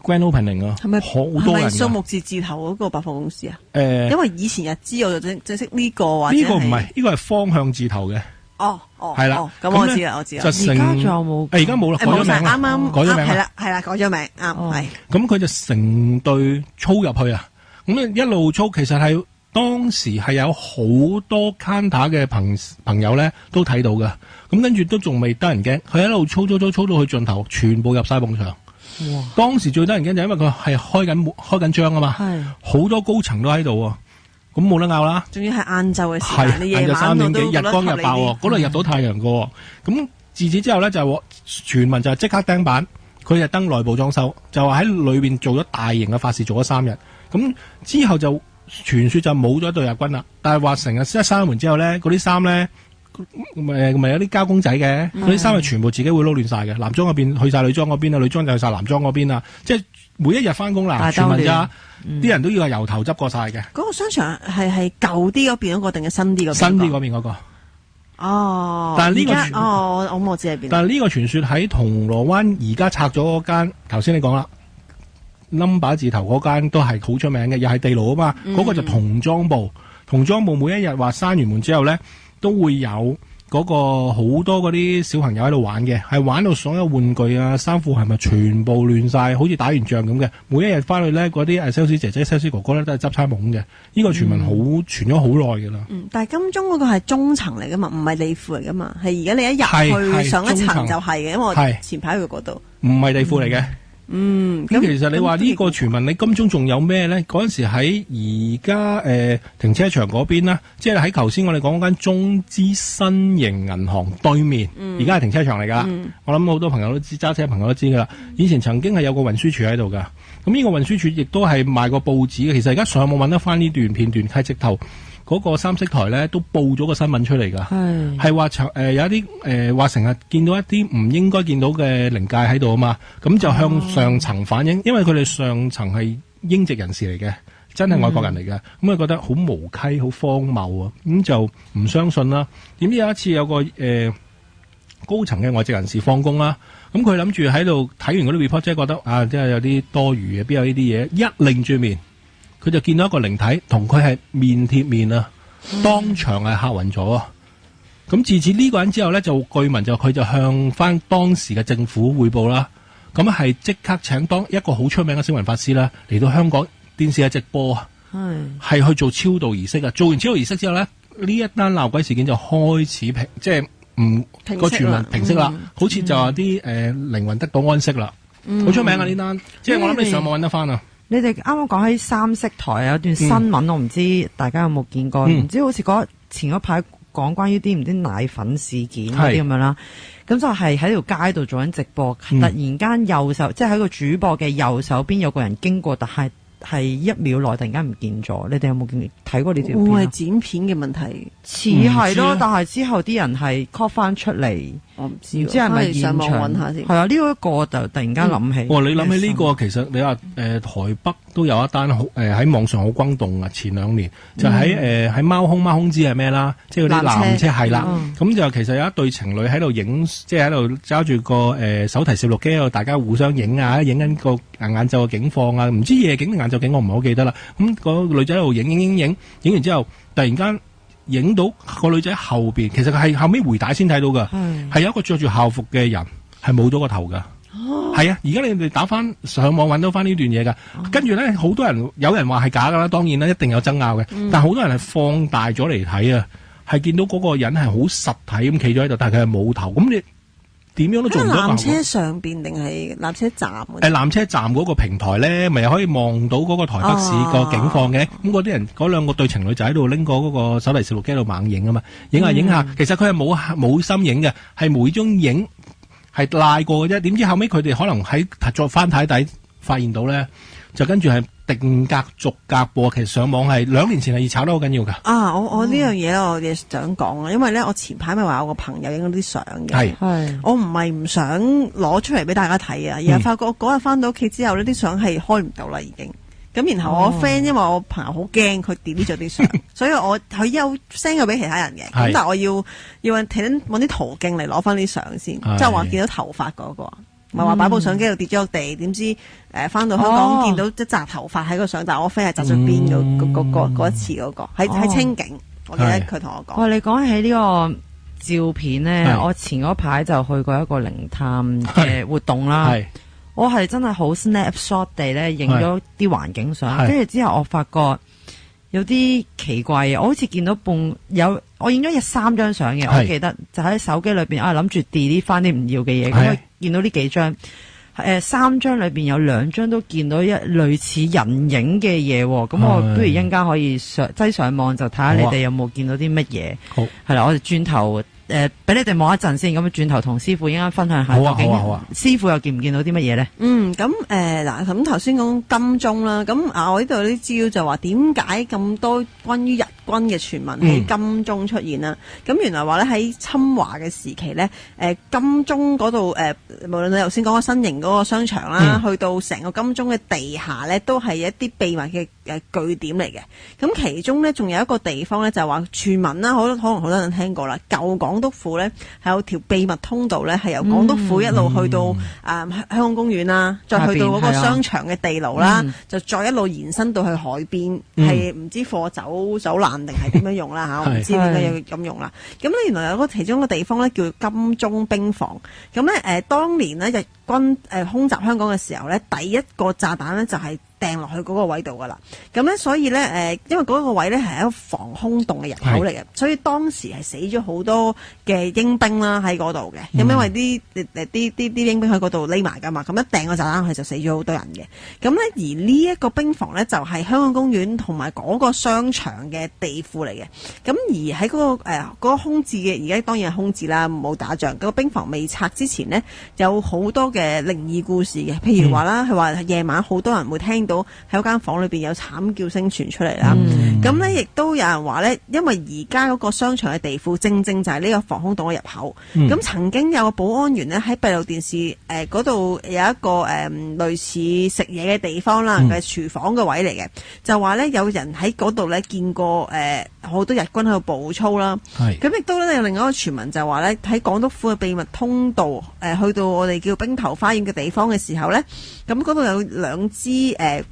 Grand Opening 啊，係咪好多人？係咪數目字頭嗰個百貨公司啊？因為以前日資我就淨識呢個或者呢個唔係，呢個係方向字頭嘅。係啦，咁我知啦，我知啦。而家仲有冇？而家冇啦，改咗名啦，啱啱改咗名，係啦，改咗名，啱係。咁佢就成隊操入去啊！咁一路操，其實係當時係有好多 counter 嘅朋友咧都睇到㗎。咁跟住都仲未得人驚，佢一路操到去盡頭，全部入晒埲牆。哇！當時最得人驚就因為佢係開緊張啊嘛，好多高層都喺度啊。咁冇得拗啦，仲要係晏晝嘅時間，你夜晚3點幾日光日爆，嗰度入到太陽嘅。咁自此之後咧就傳聞就係即刻釘板，佢就登內部裝修，就話喺裏邊做咗大型嘅法事，做咗3日。咁之後就傳說就冇咗一隊日軍啦。但係話成日一閂門之後咧，嗰啲衫咧咪有啲膠公仔嘅，嗰啲衫係全部自己會撈亂晒嘅。男裝嗰邊去晒女裝嗰邊啊，女裝就去晒男裝嗰邊啊，即係每一日翻工啦，傳聞咋。啲人都要係由頭執過晒嘅。嗰個商場係舊啲嗰邊嗰個定係新啲嗰邊？新啲嗰邊嗰個。哦。但係呢個我知喺邊。但係呢個傳說喺銅鑼灣而家拆咗嗰間，頭先你講啦 ，number 字頭嗰間都係好出名嘅，又係地牢啊嘛。嗰個就童裝部，童裝部每一日話閂完門之後咧，都會有嗰個好多嗰啲小朋友喺度玩嘅，係玩到所有玩具啊、衫褲係咪全部亂晒，好似打完仗咁嘅。每一日翻去咧，嗰啲sales 姐姐、sales 哥哥咧都係執差懵嘅。呢個傳聞傳咗好耐㗎啦。但係金鐘嗰個係中層嚟㗎嘛，唔係地庫嚟㗎嘛，係而家你一入去上一層就係嘅，因為我前排去嗰度。唔係地庫嚟嘅。咁其實你話呢個傳聞，你金鐘仲有咩咧？嗰陣時喺而家停車場嗰邊啦，即係喺頭先我哋講嗰間中資新型銀行對面，而家係停車場嚟噶。我諗好多朋友都知，揸車朋友都知噶啦。以前曾經係有個運輸署喺度噶，咁呢個運輸署亦都係賣過報紙嘅。其實而家上網揾得翻呢段片段，係直頭嗰個三色台咧都報咗個新聞出嚟噶，係話有一啲話成日見到一啲唔應該見到嘅靈界喺度啊嘛，咁就向上層反映，因為佢哋上層係英籍人士嚟嘅，真係外國人嚟嘅，咁佢覺得好無稽、好荒謬啊，咁就唔相信啦。點知有一次有個高層嘅外籍人士放工啦，咁佢諗住喺度睇完嗰啲 report，即係覺得啊，真係有啲多餘嘅，邊有呢啲嘢？一擰住面，佢就見到一個靈體，同佢係面貼面啊，當場係嚇暈咗啊！咁自此呢個人之後咧，就據聞就佢就向翻當時嘅政府匯報啦。咁係即刻請當一個好出名嘅星雲法師啦，嚟到香港電視嘅直播啊，係去做超度儀式啊。做完超度儀式之後咧，呢一單鬧鬼事件就開始即係個傳聞平息啦，好似就話啲靈魂得到安息啦，好出名啊呢單，即係我諗你上網揾得翻啊。你哋啱啱講起三色台有段新聞，我唔知大家有冇見過，唔知好似前嗰排講關於啲唔知奶粉事件嗰啲咁樣啦，咁就係喺條街度做緊直播，突然間右手即係喺個主播嘅右手邊有個人經過，但係一秒內突然間唔見咗。你哋有冇睇過呢條片？會係剪片嘅問題，似係咯，但係之後啲人係 call 翻出嚟。我唔知係咪現場上網揾下先。係啊，呢一個就突然間諗起。你諗起呢個其實你話台北都有一單喺網上好轟動啊！前2年就喺貓空知係咩啦？即係嗰啲纜車係啦。咁就其實有一對情侶喺度影，即係喺度揸住個手提攝錄機喺度，大家互相影啊，影緊個晏晝嘅景況啊，唔知夜景定晏晝景我唔係好記得啦。咁個女仔喺度影完之後，突然間影到個女仔後邊，其實係後尾回帶先睇到噶，係有一個着住校服嘅人係冇咗個頭噶。係啊，而家你哋打翻上網揾到翻呢段嘢噶，跟住咧好多人有人話係假噶啦，當然啦，一定有爭拗嘅，但係好多人係放大咗嚟睇啊，係見到嗰個人係好實體咁企咗喺度，但係佢係冇頭，咁你點樣都做唔到。纜車上邊定係纜車站？纜車站嗰個平台咧，咪又可以望到嗰個台北市個景況嘅。咁嗰啲人嗰兩個對情侶就喺度拎過嗰個手提攝錄機喺度猛影啊嘛，影下影下，其實佢係冇心影嘅，係每種影係賴過嘅啫。點知後尾佢哋可能喺再翻睇底發現到咧，就跟住係定格逐格播。其實上網係2年前係炒得好緊要噶。我呢樣嘢我亦想講啊，因為咧我前排咪話有個朋友影咗啲相嘅，我唔係唔想攞出嚟俾大家睇啊，而係發覺我嗰日翻到屋企之後呢啲相係開唔到啦已經。咁然後我 friend 因為我朋友好驚佢 delete 咗啲相，所以佢有 send 咗俾其他人嘅。咁但係我要揾啲途徑嚟攞翻啲相先，即係話見到頭髮嗰個，唔係話擺部相機度跌咗落地，點知翻到香港見到一紮頭髮喺個相，但係我 friend 係側咗邊嗰一次嗰個喺清境，我記得佢同我講。你講起呢個照片咧，我前嗰排就去過一個靈探嘅活動啦。我係真係好 snapshot 地咧影咗啲環境相，跟住之後我發覺有啲奇怪嘅，我好似見到我影咗3張相嘅，我記得就喺手機裏邊諗住 delete 翻啲唔要嘅嘢，咁我見到呢幾張，3張裏邊有2張都見到一類似人影嘅嘢，咁我不如一陣間可以擠上網就睇下你哋有冇見到啲乜嘢。好，係啦，我哋轉頭。俾你哋望一陣先，咁轉頭同師傅一陣間分享下。好啊。師傅又見唔見到啲乜嘢咧？咁嗱，咁頭先講金鐘啦，咁我呢度啲資料就話點解咁多關於日軍嘅傳聞喺金鐘出現啦？咁原來話咧喺侵華嘅時期咧，金鐘嗰度無論你頭先講個新型嗰個商場啦，去到成個金鐘嘅地下咧，都係一啲秘密嘅據點嚟嘅。咁其中咧仲有一個地方咧，就係話傳聞啦，可能好多人聽過啦，舊港督府咧係有條秘密通道咧，係由港督府一路去到香港公園啦，再去到嗰個商場嘅地牢啦，就再一路延伸到去海邊，係唔知貨走難彈定係點樣用啦嚇，我唔知點解要咁用啦。咁咧原來有個其中一個地方咧叫金鐘兵房，咁咧當年咧日軍空襲香港嘅時候咧，第一個炸彈咧就係掟落去嗰個位度噶啦，咁咧所以咧因為嗰個位咧係一個防空洞嘅入口嚟嘅，所以當時係死咗好多嘅英兵啦喺嗰度嘅，咁因為啲英兵喺嗰度匿埋噶嘛，咁一掟個炸彈落去就死咗好多人嘅。咁咧而呢一個兵房咧就係香港公園同埋嗰個商場嘅地庫嚟嘅，咁而喺嗰個空置嘅，而家當然係空置啦，冇打仗。嗰個兵房未拆之前呢，有好多嘅靈異故事嘅，譬如話啦，佢話夜晚好多人會聽到喺嗰間房裏邊有慘叫聲傳出嚟啦。咁咧亦都有人話咧，因為而家嗰個商場嘅地庫正正就係呢個防空洞嘅入口。咁曾經有個保安員咧喺閉路電視嗰度有一個類似食嘢嘅地方啦，嘅廚房嘅位嚟嘅，就話咧有人喺嗰度咧見過好多日軍喺度步操啦。咁亦都咧有另外一個傳聞就話咧喺港督府嘅秘密通道去到我哋叫兵頭花園嘅地方嘅時候咧，咁嗰度有2支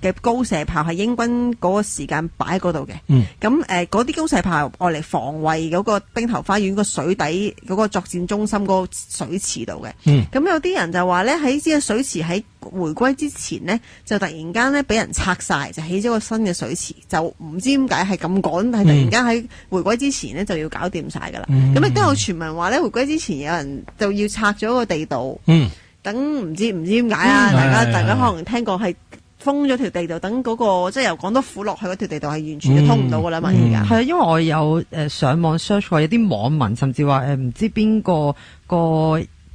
嘅高射炮係英軍嗰個時間擺喺嗰度嘅。咁嗰啲高射炮愛嚟防衛嗰個兵頭花園個水底嗰個作戰中心嗰個水池度嘅。咁有啲人就話咧喺呢個水池喺回歸之前呢，就突然間咧俾人拆晒，就起咗個新嘅水池，就唔知點解係咁趕，係突然間喺回歸之前呢就要搞掂晒噶啦。咁亦都有傳聞話咧，回歸之前有人就要拆咗個地道，等唔知點解啊？大家可能聽過係封咗條地道，等嗰個即係由港督府落去嗰條地道係完全就通唔到噶啦嘛。而家係啊，因為我有上網 search 過，有啲網民甚至話唔知邊個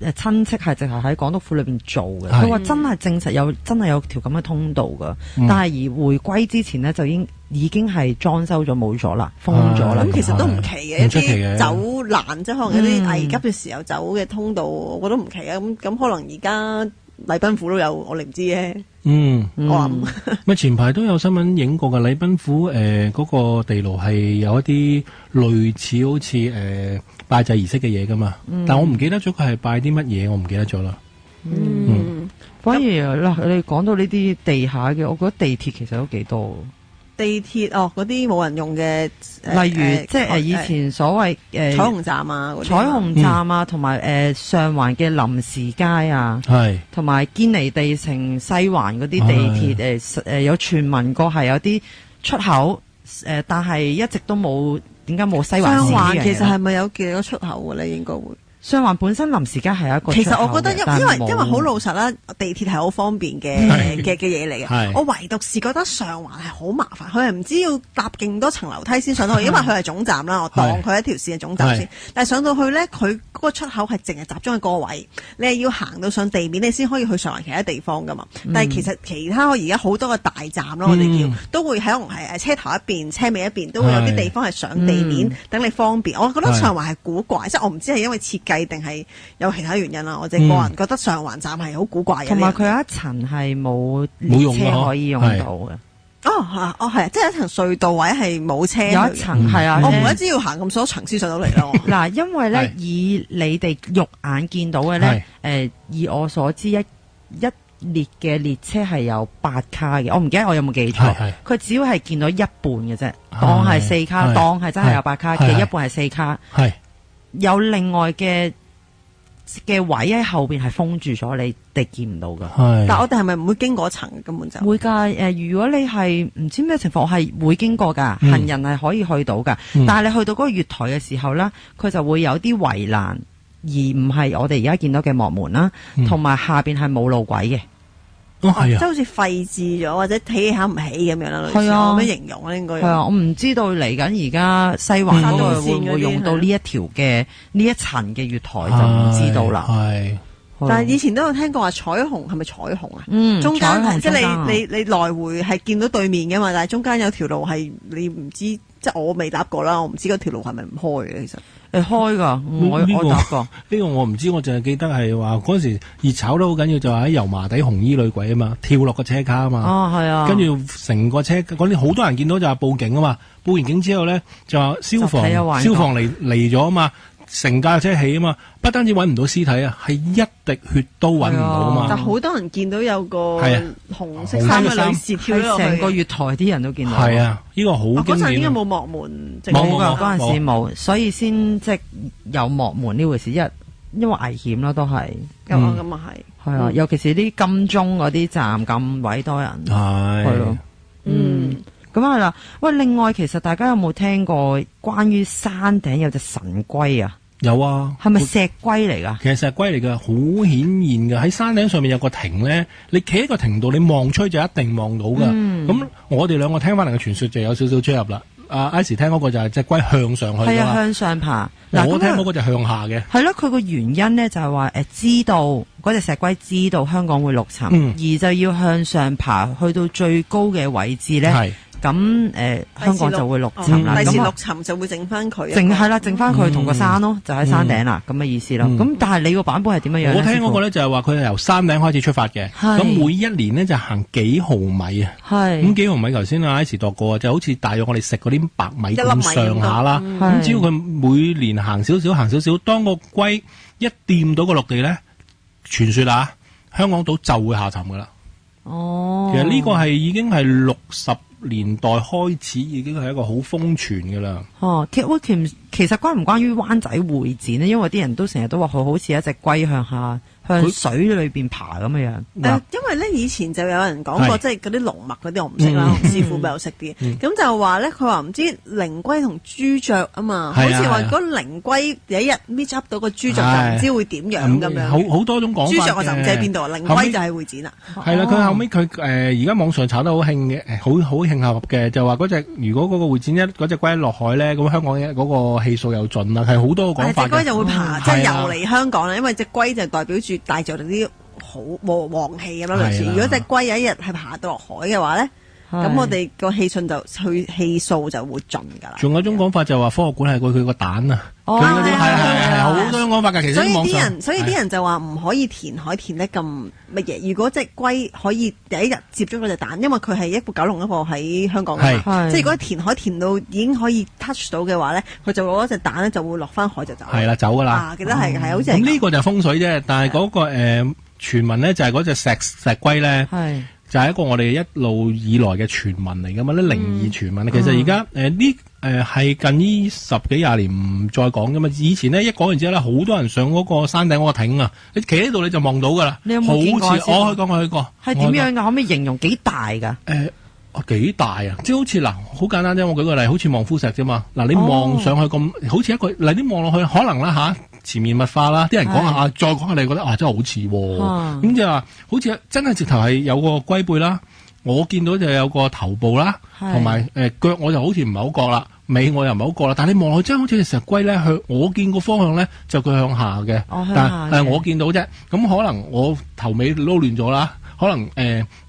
親戚係淨係喺港督府裏邊做嘅，佢話真係證實真係有條咁嘅通道噶。但係而回歸之前呢，就已經係裝修咗冇咗啦，封咗啦。咁其實都唔奇嘅，一啲走難即係可能有啲危急嘅時候走嘅通道，我覺得唔奇啊。咁可能而家禮賓府都有，我哋唔知啫。我諗前排都有新聞影過嘅禮賓府嗰個地牢係有一啲類似好似拜祭儀式嘅嘢噶嘛，但我唔記得咗佢係拜啲乜嘢，我唔記得咗啦。反而嗱，你講到呢啲地下嘅，我覺得地鐵其實都幾多。地鐵嗰啲冇人用嘅，例如即係以前所謂彩虹站啊，彩虹站啊，同埋上環嘅臨時街啊，係同埋堅尼地城西環嗰啲地鐵有傳聞過係有啲出口但係一直都冇，點解冇西環？上環其實係咪有幾個出口嘅咧？應該會。上環本身臨時街係一個出口，其實我覺得因為好老實啦，地鐵係好方便嘅嘢嚟嘅。我唯獨是覺得上環係好麻煩，佢係唔知要搭勁多層樓梯先上到去，因為佢係總站啦，我當佢一條線嘅總站先。但係上到去咧，佢嗰個出口係淨係集中喺個位，你係要行到上地面，你先可以去上環其他地方噶嘛。但係其實其他而家好多個大站咯，我哋叫都會可能係車頭一邊、車尾一邊都會有啲地方係上地面，等你方便。我覺得上環係古怪，即係我唔知係因為設計定係有其他原因啦。我哋個人覺得上環站係好古怪嘅，同埋佢有一層係冇列車可以用到嘅。係，即係一層隧道位係冇車，有一層係啊。我唔知要行咁多層先上到嚟咯。嗱，因為咧以你哋肉眼見到嘅咧，以我所知一列嘅列車係有8卡嘅，我唔記得我有冇記錯。佢只要係見到一半嘅啫，當係4卡，當係真係有8卡嘅一半係4卡。有另外嘅位喺後邊係封住咗，你哋見唔到噶。但係我哋係咪唔會經過層？根本就會噶。如果你係唔知咩情況，我係會經過噶，行人係可以去到噶。但係你去到嗰個月台嘅時候咧，佢就會有啲圍欄，而唔係我哋而家見到嘅幕門啦，同埋下邊係冇路軌嘅。即係好似廢置咗或者起唔起咁樣啦，類似我咁樣形容咧，應該係啊。我唔知道嚟緊而家西環嗰個會唔會用到呢一條嘅呢一層嘅月台，就唔知道啦。但係以前都有聽過話彩虹，係咪彩虹啊？中間即係你來回係見到對面嘅嘛，但係中間有條路係你唔知，即係我未搭過啦，我唔知嗰條路係咪唔開嘅。其實開噶，我搭過。呢個我唔知，我淨係記得係話嗰陣時熱炒得好緊要，就話喺油麻地紅衣女鬼啊嘛，跳落個車卡啊嘛。係啊。跟住成個車嗰啲好多人見到就話報警啊嘛，報完警之後咧就話消防嚟咗啊嘛。成架車起啊嘛，不單止揾唔到屍體啊，係一滴血都揾唔到啊嘛。但好多人見到有個紅色衫嘅女士跳落去，成個月台啲人都見到。係啊，呢個好經典。嗰陣應該冇幕門，冇㗎，嗰陣時冇，所以先即係有幕門呢回事，因為危險咯，都係。咁啊係。係啊，尤其是啲金鐘嗰啲站咁鬼多人。係咯。咁係啦，喂！另外，其實大家有冇聽過關於山頂有隻神龜啊？有啊，係咪石龜嚟噶？其實石龜嚟噶，好顯現噶。喺山頂上面有個亭咧，你企喺個亭度，你望出去就一定望到噶。咁我哋兩個聽翻嚟嘅傳說就有少少出入啦。Ice 聽嗰個就係隻龜向上去，係啊，向上爬。我聽嗰個就向下嘅。係咯，佢個原因咧就係話知道嗰隻石龜知道香港會陸沉，而就要向上爬去到最高嘅位置咧。咁香港就會陸沉啦。第時陸沉就會剩翻佢。剩翻佢同個山咯，就喺山頂啦，咁嘅意思咯。咁但係你個版本係點樣樣？我聽嗰個咧就係話佢係由山頂開始出發嘅。咁每一年呢就行幾毫米啊。咁幾毫米頭先阿 Ice 度過啊，就好似大約我哋食嗰啲白米咁上下啦。咁只要佢每年行少少，當個龜一掂到個陸地咧，傳說啊，香港島就會下沉噶啦。哦，其實呢個係已經係60年代開始已經係一個好瘋傳㗎啦。其實關唔關於灣仔會展呢？因為啲人都成日都話佢好似一隻龜向水裏邊爬咁樣。因為咧以前就有人講過，即係嗰啲龍脈嗰啲我唔識啦，師傅比較識啲。咁就話咧，佢話唔知靈龜同朱雀啊嘛，好似話嗰靈龜有一日搣up到個朱雀就唔知會點樣咁樣。好多種講法。朱雀我就唔知喺邊度，靈龜就係會展啦。係啦，佢後尾佢而家網上炒得好興嘅，好興合嘅，就話如果嗰個會展嗰隻龜落海咧，咁香港嗰個氣數又盡啦，係好多講法嘅。隻龜就會爬，即係游嚟香港啦，因為隻龜就代表住帶住啲好旺氣咁樣類似。如果隻龜有一日係爬到落海嘅話咧，咁我哋個氣數就會盡㗎啦。仲有一種講法就話科學館係佢個蛋啊。係好多種講法㗎。其實所以啲人就話唔可以填海填得咁乜嘢。如果隻龜可以第一日接觸嗰隻蛋，因為佢係一個九龍一個喺香港㗎嘛。即係如果填海填到已經可以 touch 到嘅話咧，佢就攞隻蛋咧就會落翻海就走。係啦，走㗎啦。記得係好似。咁呢個就係風水啫，但係嗰個傳聞咧就係嗰隻石龜咧。就係一個我哋一路以來嘅傳聞嚟噶嘛，啲靈異傳聞。其實而家係近呢10幾20年唔再講噶嘛。以前呢，一講完之後咧，好多人上嗰個山頂嗰個亭啊，你企喺度你就望到噶啦。你有冇見過？我去過。係點樣噶？可唔可以形容幾大噶？幾大啊？即係好似好簡單啫。我舉個例，好似望夫石啫嘛。你望上去咁，好似一個你望落去，可能啦前面物化啦，啲人講下，再講下你覺得真係好似喎。咁就話好似真係直頭係有個龜背啦，我見到就有個頭部啦，同埋腳我就好似唔係好覺啦，尾我又唔係好覺啦。但係你望落去真係好似石龜咧，我見個方向咧就佢向下嘅，但係我見到啫。咁可能我頭尾撈亂咗啦，可能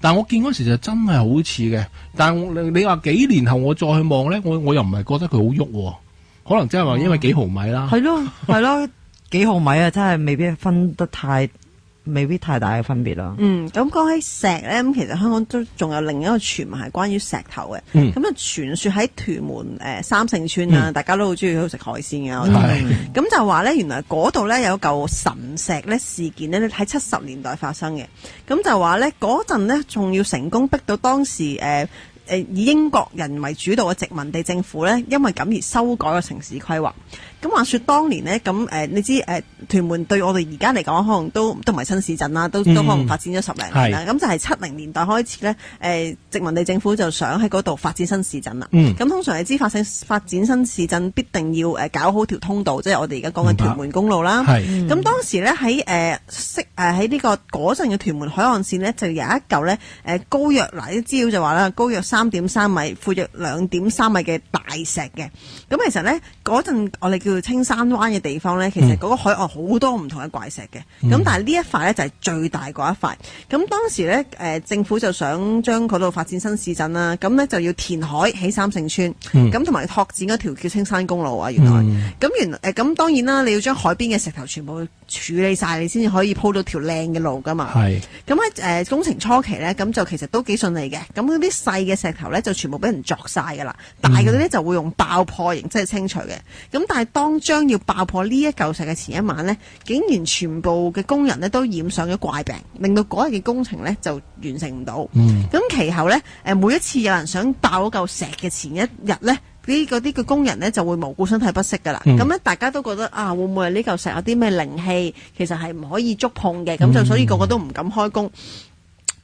但係我見嗰時就真係好似嘅。但係你話幾年後我再去望咧，我又唔係覺得佢好喐喎。可能真係話因為幾毫米啦。係咯。幾毫米啊，真係未必太大嘅分別啦。咁講起石咧，咁其實香港都仲有另一個傳聞係關於石頭嘅。咁傳說喺屯門三聖村啊，大家都好中意去食海鮮嘅。咁就話咧，原來嗰度咧有嚿神石咧事件咧喺70年代發生嘅。咁就話咧嗰陣咧仲要成功逼到當時以英國人為主導嘅殖民地政府咧，因為咁而修改個城市規劃。咁話說當年呢，咁你知屯門對我哋而家嚟講，可能都唔係新市鎮啦，都可能發展咗10零年啦。咁就係70年代開始咧，殖民地政府就想喺嗰度發展新市鎮啦。咁通常你知發展新市鎮必定要搞好條通道，即係我哋而家講嘅屯門公路啦。咁當時咧喺呢個嗰陣嘅屯門海岸線呢，就有一嚿咧高約啲資料就話啦，高約3.3米，闊約2.3米嘅大石嘅。咁其實咧嗰陣我哋叫青山灣嘅地方咧，其實嗰個海岸好多唔同嘅怪石嘅。咁但係呢一塊咧就係最大嗰一塊。咁當時咧政府就想將嗰度發展新市鎮啦，咁咧就要填海起三聖村，咁同埋拓展嗰條叫青山公路啊。原來咁當然啦，你要將海邊嘅石頭全部處理晒，你先至可以鋪到條靚嘅路噶嘛。係。咁喺工程初期咧，咁就其實都幾順利嘅。咁嗰啲細嘅石頭咧就全部俾人鑿晒噶啦，大嗰啲咧就會用爆破型即係清除嘅。咁但係當將要爆破呢一嚿石嘅前一晚咧，竟然全部嘅工人咧都染上咗怪病，令到嗰日嘅工程咧就完成唔到。咁其後咧，每一次有人想爆嗰嚿石嘅前一日咧，嗰啲嘅工人咧就會無故身體不適噶啦。咁咧大家都覺得會唔會係呢嚿石有啲咩靈氣，其實係唔可以觸碰嘅，咁就所以個個都唔敢開工。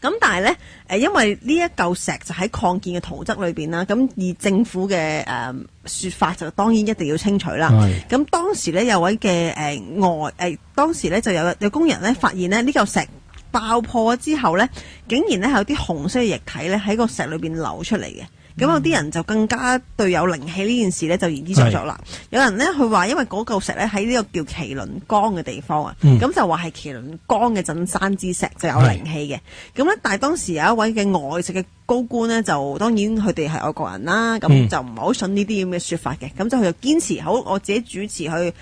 咁但係咧，因為呢一嚿石就喺擴建嘅圖則裏邊啦，咁而政府嘅說法就當然一定要清除啦。咁當時咧有位嘅當時咧就有工人咧發現咧呢嚿石爆破咗之後咧，竟然咧有啲紅色嘅液體咧喺個石裏邊流出嚟嘅。咁有啲人就更加對有靈氣呢件事咧就言之鑿鑿啦。有人咧佢話因為嗰嚿石咧喺呢個叫麒麟崗嘅地方啊，咁就話係麒麟崗嘅鎮山之石就有靈氣嘅。咁咧但係當時有一位嘅外籍嘅高官咧，就當然佢哋係外國人啦，咁就唔係好信呢啲咁嘅說法嘅。咁就佢就堅持好我自己主持去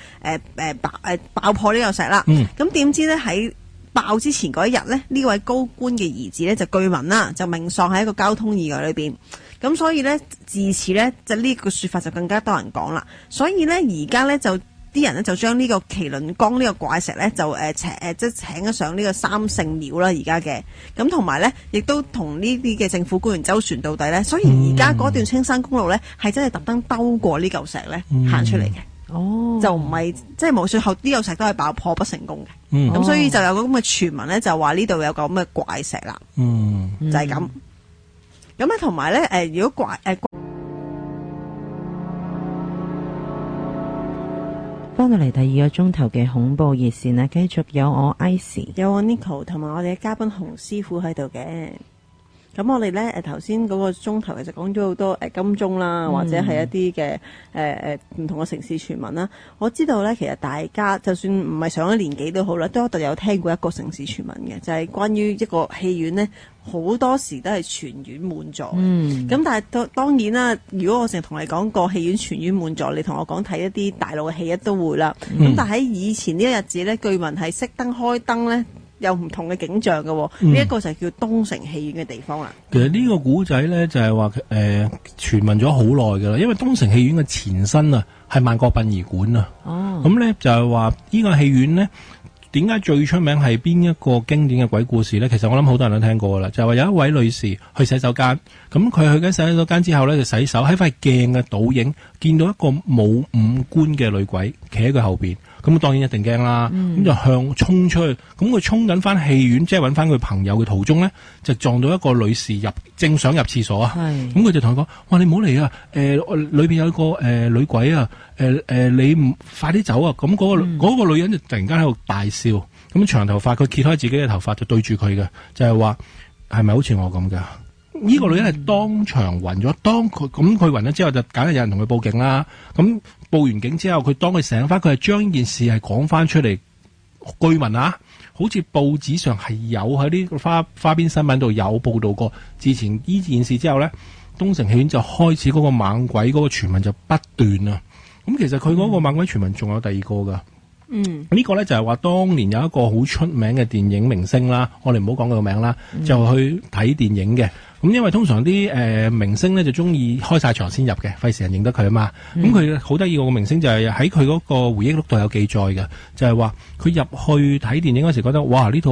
爆破呢嚿石啦。咁點知咧喺爆之前嗰一日咧，呢位高官嘅兒子咧就據聞啦，就命喪喺一個交通意外裏邊。咁所以咧，自此咧，就呢個說法就更加多人講啦。所以咧，而家咧就啲人咧就將呢個麒麟崗呢個怪石咧就即係請咗上呢個三聖廟啦。而家嘅咁同埋咧，亦都同呢啲嘅政府官員周旋到底咧。所以而家嗰段青山公路咧係真係特登兜過呢嚿石咧行出嚟嘅。就唔係即係冇說後呢嚿石都係爆破不成功嘅。咁所以就有個咁嘅傳聞咧，就話呢度有個咁嘅怪石啦。就係咁。咁咧，同埋咧，如果翻到嚟第二個鐘頭嘅恐怖熱線呢，繼續有我 Icy， 有我 Nico 同埋我哋嘅嘉賓洪師傅喺度嘅。咁我哋咧頭先嗰個鐘頭其實講咗好多金鐘啦，或者係一啲嘅唔同嘅城市傳聞啦。我知道咧，其實大家就算唔係上咗年紀都好啦，都一定有聽過一個城市傳聞嘅，就係關於一個戲院呢，好多時都係全院滿座。咁但係當然啦，如果我成日同你講個戲院全院滿座，你同我講睇一啲大陸嘅戲都會啦。咁但係喺以前呢一日子咧，據聞係熄燈開燈咧，有唔同嘅景象嘅。呢一個就係叫東城戲院嘅地方啦。其實呢個古仔咧就係話傳聞咗好耐噶啦，因為東城戲院嘅前身啊係萬國殯儀館啊。咁咧就係話呢個戲院咧，點解最出名係邊一個經典嘅鬼故事咧？其實我諗好多人都聽過啦，就係話有一位女士去洗手間，咁佢去緊洗手間之後咧就洗手，喺塊鏡嘅倒影見到一個冇五官嘅女鬼企喺佢後邊。咁當然一定驚啦，咁就向衝出去，咁佢衝緊翻戲院，即係揾翻佢朋友嘅途中咧，就撞到一個女士正想入廁所啊，咁佢就同佢講：哇，你唔好嚟啊！裏邊有個女鬼啊！你唔快啲走啊！咁嗰個女人就突然間喺度大笑，咁長頭髮，佢揭開自己嘅頭髮就對住佢嘅，就係話係咪好似我咁噶？呢個女人係當場暈咗，當佢暈咗之後，就梗係有人同佢報警啦。咁報完警之後，佢當佢醒翻，佢係將呢件事係講翻出嚟。據聞啊，好似報紙上係有喺呢個花邊新聞度有報道過。自前呢件事之後咧，東城戲院就開始嗰個猛鬼嗰個傳聞就不斷啊。咁其實佢嗰個猛鬼傳聞仲有第二個噶。呢個咧就係話當年有一個好出名嘅電影明星啦，我哋唔好講佢個名啦，就去睇電影嘅。咁因為通常啲明星咧就中意開晒場先入嘅，費事人認得佢啊嘛。咁佢好得意個明星就係喺佢嗰個回憶錄度有記載嘅，就係話佢入去睇電影嗰時覺得哇，呢套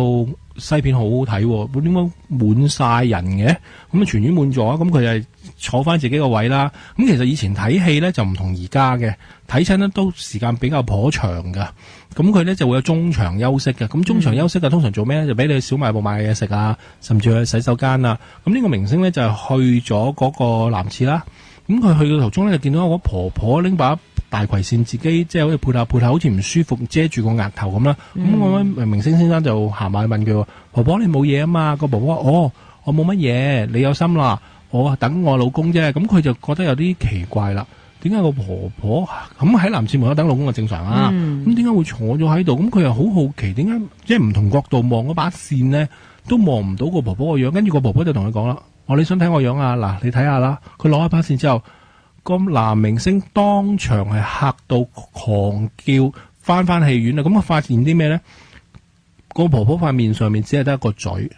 西片好好睇，點解滿晒人嘅？咁全院滿座，咁佢就坐翻自己個位啦。咁其實以前睇戲咧就唔同而家嘅，睇親呢都時間比較頗長噶。咁佢咧就會有中場休息嘅。咁中場休息啊，通常做咩咧？就俾你去小賣部買嘢食啊，甚至去洗手間啊。咁呢個明星咧就去咗嗰個男廁啦。咁佢去嘅途中咧就見到一個婆婆拎把大葵扇，自己即係好似撥下，好似唔舒服，遮住個額頭咁啦。咁我位明星先生就行埋去問佢：婆婆你冇嘢啊嘛？個婆婆我冇乜嘢，你有心啦，我等我老公啫。咁佢就覺得有啲奇怪啦。點解個婆婆咁喺男廁門口等老公就正常啊？咁點解會坐咗喺度？咁佢又好好奇，點解即係唔同角度望嗰把扇呢，都望唔到個婆婆個樣？跟住個婆婆就同佢講啦：你想睇我樣啊？嗱，你睇下啦。佢攞一把扇之後，個男明星當場係嚇到狂叫，翻戲院啦，咁我發現啲咩咧？個婆婆塊面上面只係得一個嘴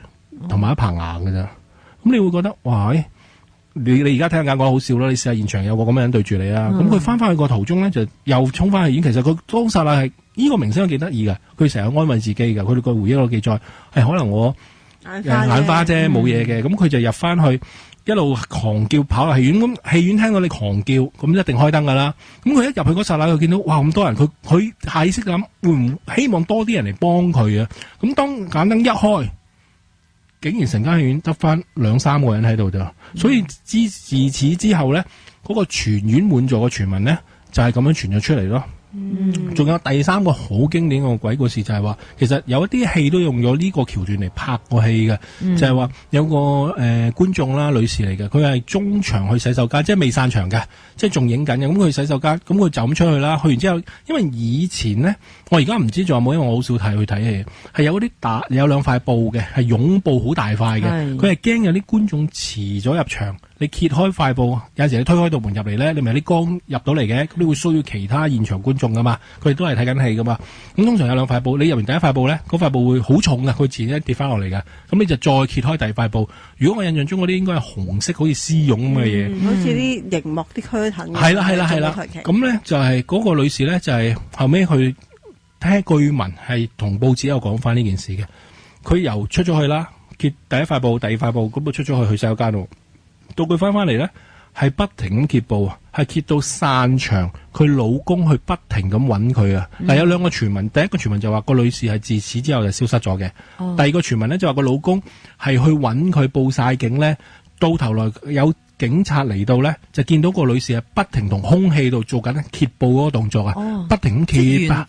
同埋一棚牙㗎咋，咁你會覺得哇！你而家聽緊講得好笑啦，你試下現場有個咁嘅人對住你啦，咁佢翻去個途中咧就又衝翻戲院，其實佢當剎那係呢個明星都幾得意嘅，佢成日安慰自己嘅，佢哋個回憶度記載係可能我眼花啫，冇嘢嘅，咁佢就入翻去。一路狂叫跑入戲院，咁戲院聽到你狂叫，咁一定開燈噶啦。咁佢一入去嗰剎那，佢見到哇咁多人，佢下意識咁會唔希望多啲人嚟幫佢啊？咁當眼燈一開，竟然成間戲院得翻2-3個人喺度咋。所以自此之後咧，嗰個全院滿座嘅傳聞咧，就係咁樣傳咗出嚟咯。仲有第3個好經典嘅鬼故事就係話，其實有一啲戲都用咗呢個橋段嚟拍過戲嘅，就係話有個觀眾啦，女士嚟嘅，佢係中場去洗手間，即係未散場嘅，即係仲影緊嘅，咁佢去洗手間，咁佢就咁出去啦。去完之後，因為以前呢，我而家唔知仲有冇，因為我好少去睇戲，係有嗰啲有2塊布嘅，係絨布好大塊嘅，佢係驚有啲觀眾遲咗入場。你揭開塊布，有陣時你推開道門入嚟咧，你咪有啲光入到嚟嘅，咁你會騷擾其他現場觀眾噶嘛？佢哋都係睇緊戲噶嘛？咁通常有2塊布，你入完第一塊布咧，嗰塊布會好重噶，佢自然一跌翻落嚟噶。咁你就再揭開第2塊布。如果我印象中嗰啲應該係紅色，好似絲絨咁嘅嘢，好似啲熒幕啲 curtain。係啦。咁咧就係嗰個女士咧，就係後尾去聽據聞係同報紙有講翻呢件事嘅。佢由出咗去啦，揭第1塊布、第2塊布，咁佢出咗去洗手間度。到佢翻嚟咧，係不停咁揭布啊，係揭到散場，佢老公去不停咁揾佢啊。嗱，有2個傳聞，第一個傳聞就話個女士係自此之後就消失咗嘅。第二個傳聞咧就話個老公係去揾佢報晒警咧，到頭來有警察嚟到咧，就見到個女士係不停同空氣度做緊揭布嗰個動作啊，不停咁揭原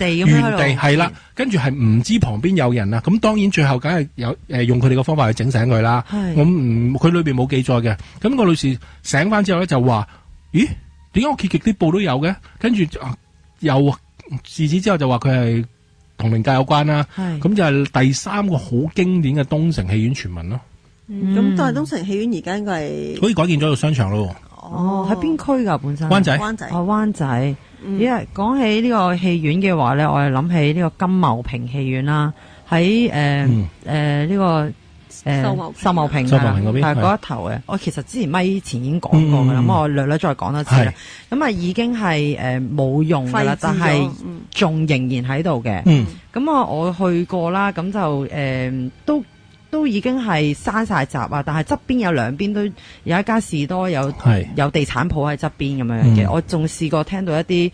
地係啦，跟住係唔知旁邊有人啊，咁當然最後梗係有用佢哋嘅方法去整醒佢啦。咁佢裏邊冇記載嘅，咁個女士醒翻之後咧就話：咦，點解我揭極啲布都有嘅？跟住又自此之後就話佢係同靈界有關啦。咁就係第3個好經典嘅東城戲院傳聞咯。咁但係東城戲院而家應該係好似改建咗做商場咯。喺邊區㗎本身？灣仔。灣仔。因為講起呢個戲院嘅話咧，我係諗起呢個金茂坪戲院啦，喺呢個秀茂坪嗰邊係嗰一頭嘅。我其實之前咪前已經講過㗎啦，咁我略略再講多次啦。咁啊已經係冇用㗎啦，但係仲仍然喺度嘅。咁我去過啦，咁就都已經係閂晒閘啊！但係側邊有2邊都有一家士多，有地產鋪喺側邊咁樣嘅。我仲試過聽到一啲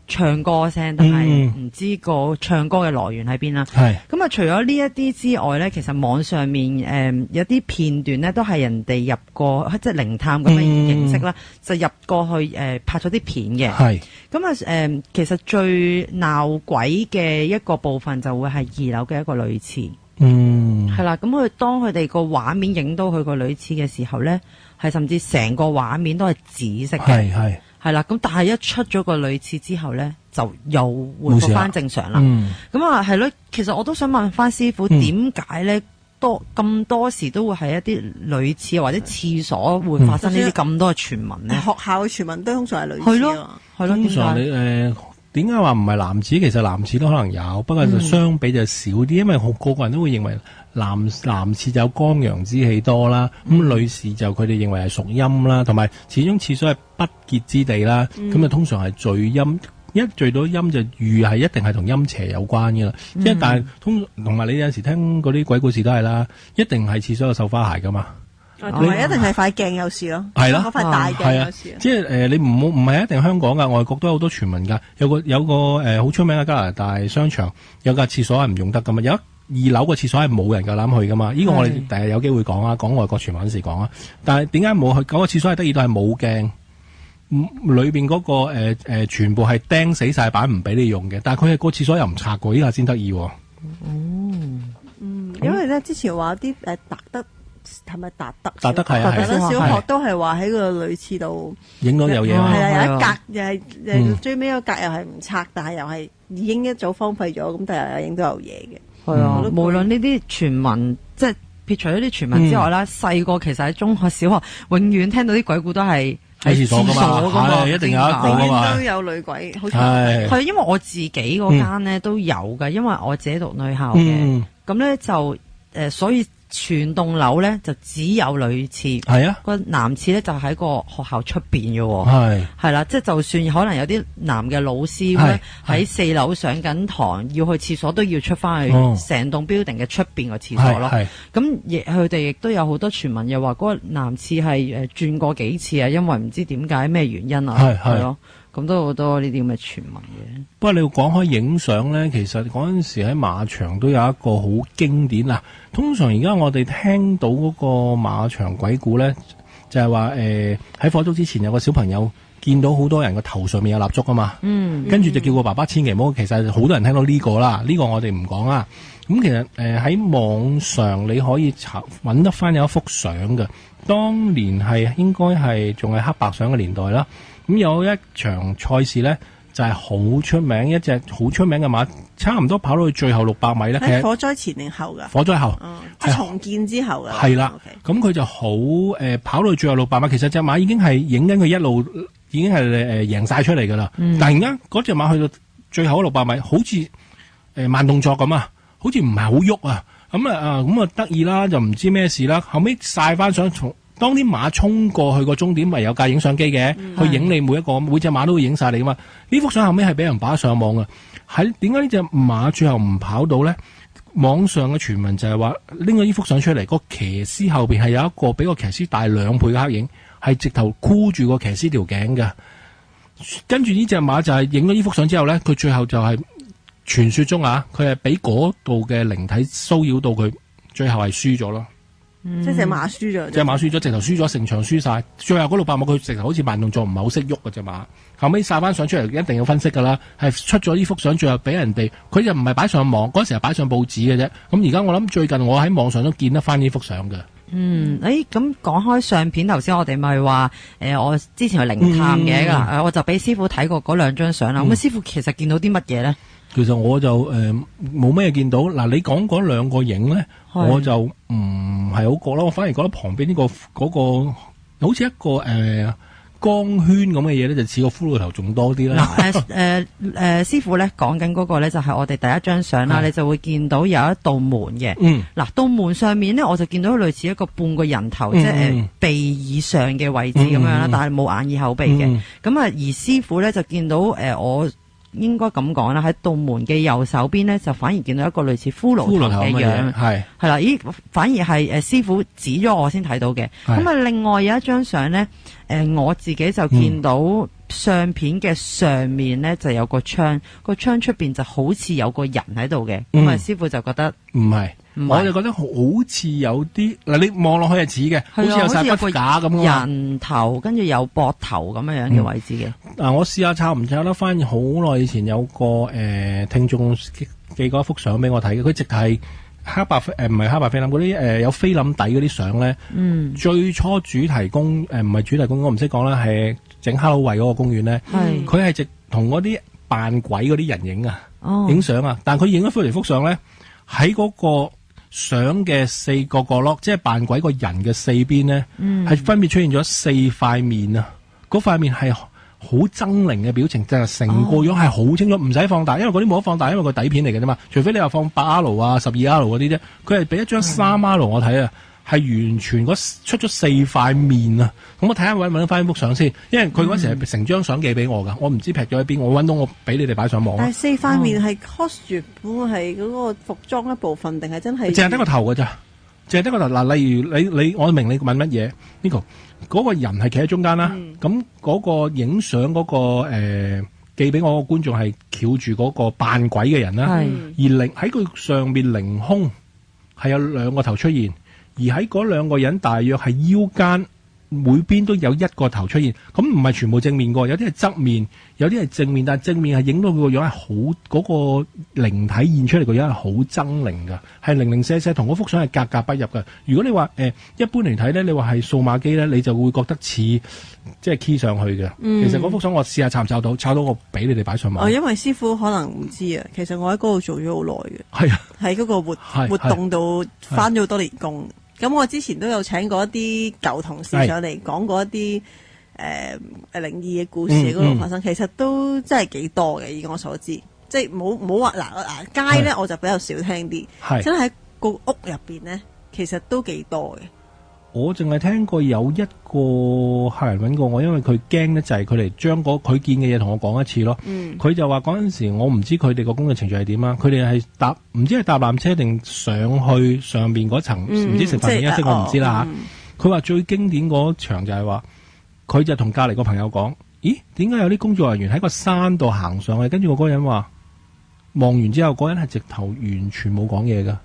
唱歌聲，但係唔知個唱歌嘅來源喺邊啦。咁啊，除咗呢一啲之外咧，其實網上面有啲片段咧，都係人哋入過即係靈探咁嘅形式啦，就入過去拍咗啲片嘅。咁啊其實最鬧鬼嘅一個部分就會係2樓嘅一個女廁。係啦，咁當佢哋個畫面影到佢個女廁嘅時候咧，係甚至成個畫面都係紫色嘅，係啦。咁但係一出咗個女廁之後咧，就又回復翻正常啦。咁啊係咯，其實我都想問翻師傅，點解咧咁多時都會係一啲女廁或者廁所會發生呢啲咁多嘅傳聞咧？學校嘅傳聞都通常係女廁咯，係咯，通常你點解話唔係男廁？其實男廁都可能有，不過就相比就少啲，因為個人都會認為男廁就有光陽之氣多啦，女士就佢哋認為係屬陰啦，同埋始終廁所係不潔之地啦，咁就通常係聚陰，一聚到陰就預係一定係同陰邪有關嘅啦。即係但係同埋你有時聽嗰啲鬼故事都係啦，一定係廁所有繡花鞋噶嘛。同埋一定係塊鏡有事咯，係咯，嗰塊大鏡有事。即係你唔係一定香港噶，外國都有好多傳聞噶。有個好出名嘅加拿大商場，有架廁所係唔用得噶嘛。有2樓嘅廁所係冇人夠膽去噶嘛。呢個我哋第日有機會講啊，講外國傳聞嗰時講啊。但係點解冇去？嗰個廁所係得意到係冇鏡，裏邊嗰個全部係釘死晒板唔俾你用嘅。但係佢係個廁所又唔拆過，呢下先得意。因為咧之前話啲達德。係咪達德係啊？達德小學都係話喺個女廁度影到有嘢，係啊，有一格又係最尾一格又係唔拆，但係又係已經一早荒廢咗，咁但係又影到有嘢嘅。係啊，無論呢啲傳聞，即係撇除咗啲傳聞之外啦，細個其實喺中學、小學，永遠聽到啲鬼故都係喺廁所噶嘛，係一定有一個噶嘛，都有女鬼，好似係因為我自己嗰間咧都有噶，因為我自己讀女校嘅，咁咧就所以全棟樓咧就只有女廁，係啊，個男廁咧就喺個學校出邊嘅，係啦，即係就算可能有啲男嘅老師咧喺4樓上緊堂，要去廁所都要出翻去成棟 building 嘅出邊個廁所咯。咁亦佢哋亦都有好多傳聞，又話嗰個男廁係轉過幾次啊，因為唔知點解咩原因啊，係咯。咁都好多呢啲咁嘅傳聞嘅。不過你要講開影相咧，其實嗰陣時喺馬場都有一個好經典啦。通常而家我哋聽到嗰個馬場鬼故咧，就係話喺火燭之前有個小朋友見到好多人個頭上面有蠟燭啊嘛。跟住就叫個爸爸千祈唔好。其實好多人聽到呢個啦，呢個我哋唔講啦。咁其實喺網上你可以揾得翻有一幅相嘅，當年係應該係仲係黑白相嘅年代啦。咁有一場賽事咧，就係好出名，一隻好出名嘅馬，差唔多跑到去最後600米咧。喺火災前定後㗎？火災後，即係重建之後㗎。係啦，咁佢就好跑到去最後600米，其實隻馬已經係影緊佢一路，已經係贏晒出嚟㗎啦。突然間嗰隻馬去到最後600米，好似慢動作咁啊，好似唔係好喐啊。咁啊得意啦，就唔知咩事啦。後尾晒翻相當啲馬衝過去個終點，咪有架影相機嘅，去影你每隻馬都會影晒你噶嘛。呢幅相後尾係俾人擺上網嘅。喺點解呢隻馬最後唔跑到咧？網上嘅傳聞就係話拎咗呢幅相出嚟，個騎師後邊係有一個比個騎師大2倍嘅黑影，係直頭箍住個騎師條頸嘅。跟住呢隻馬就係影咗呢幅相之後咧，佢最後就係傳說中啊，佢係俾嗰度嘅靈體騷擾到佢，最後係輸咗咯。即係隻馬輸咗，隻馬輸咗，直頭輸咗，成場輸晒。最後嗰600米佢直頭好似慢動作，唔係好識喐嘅隻馬。後尾晒翻相出嚟，一定要分析噶啦，係出咗呢幅相，最後俾人哋，佢就唔係擺上網，嗰時係擺上報紙嘅啫。咁而家我諗最近我喺網上都見得翻呢幅相嘅。咁講開相片，頭先我哋咪話我之前去靈探嘅我就俾師傅睇過嗰2張相啦。咁師傅其實見到啲乜嘢咧？其實我就冇咩見到。嗱，你講嗰2個影咧，我就唔係好覺啦。我反而覺得旁邊呢嗰個好似一個光圈咁嘅嘢咧，就似個骷髏頭仲多啲啦。師傅咧講緊嗰個咧就係我哋第一張相啦，你就會見到有一道門嘅。嗱，道門上面咧我就見到類似一個半個人頭，即係鼻以上嘅位置咁樣啦，但係冇眼耳口鼻嘅。咁而師傅咧就見到我應該咁講啦，喺道門嘅右手邊咧，就反而見到一個類似骷髏頭嘅樣，係啦，反而係師傅指咗我先睇到嘅。咁另外有一張相咧，我自己就見到相片嘅上面咧就有個窗，個窗出邊就好似有個人喺度嘅。咁師傅就覺得唔係。我就覺得好似有啲嗱，你望落去係似嘅，好似有晒骨架咁人頭，跟住有膊頭咁樣嘅位置嘅。我試下抄唔抄得翻？好耐以前有個聽眾寄過一幅相俾我睇嘅，佢直係黑白唔係黑白菲林嗰啲有菲林底嗰啲相咧。最初主題公唔係主題公園，我唔識講啦，係整哈囉喂嗰個公園咧。佢係直同嗰啲扮鬼嗰啲人影啊，影相啊，但佢影咗幅相咧喺嗰個相嘅4個角落，即係扮鬼個人嘅4邊咧，係分別出現咗4塊面啊！嗰塊面係好猙獰嘅表情，就係成個樣係好清楚，唔使放大，因為嗰啲冇得放大，因為個底片嚟嘅啫嘛。除非你話放8R 啊、12R 嗰啲啫，佢係俾一張3R 我睇啊，係完全出咗4塊面啊！咁我睇下搵唔搵到翻呢幅相先，因為佢嗰時係成張相寄俾我噶，我唔知劈咗喺邊，我搵到我俾你哋擺上網。但係4塊面係 costume 係嗰個服裝一部分，定係真係？淨係得個頭噶咋，淨係得個頭。嗱，例如你，我明你問乜嘢？呢個嗰個人係企喺中間啦，咁嗰個影相嗰個寄俾我個觀眾係翹住嗰個扮鬼嘅人啦，而喺佢上面凌空係有2個頭出現。而喺嗰2個人大約係腰間每邊都有1個頭出現，咁唔係全部正面個，有啲係側面，有啲係正面，但係正面係影到佢個樣係好嗰個靈體現出嚟個樣係好猙獰噶，係零零舍舍同嗰幅相係格格不入噶。如果你話一般嚟睇咧，你話係數碼機咧，你就會覺得似即係 key 上去嘅。其實嗰幅相我試下抄唔抄到，抄到我俾你哋擺上網。因為師傅可能唔知啊，其實我喺嗰度做咗好耐嘅，係啊，喺嗰個活動度返咗好多年工。咁我之前都有請過一啲舊同事上嚟講過一啲靈異嘅故事嗰度發生，其實都真係幾多嘅，以我所知。即係冇話街咧，我就比較少聽啲。真係喺個屋入邊咧，其實都幾多嘅。我淨係聽過有一個客人揾過我，因為佢驚咧就係佢嚟將佢見嘅嘢同我講一次咯。佢就話嗰陣時我唔知佢哋個工作程序係點啊，佢哋係唔知係搭纜車定上去上面嗰層，唔知成分定一式我唔知啦吓。佢話最經典嗰場就係話，佢就同隔籬個朋友講：咦，點解有啲工作人員喺個山度行上去？跟住個嗰人話。望完之後，嗰人係直頭完全冇講嘢噶，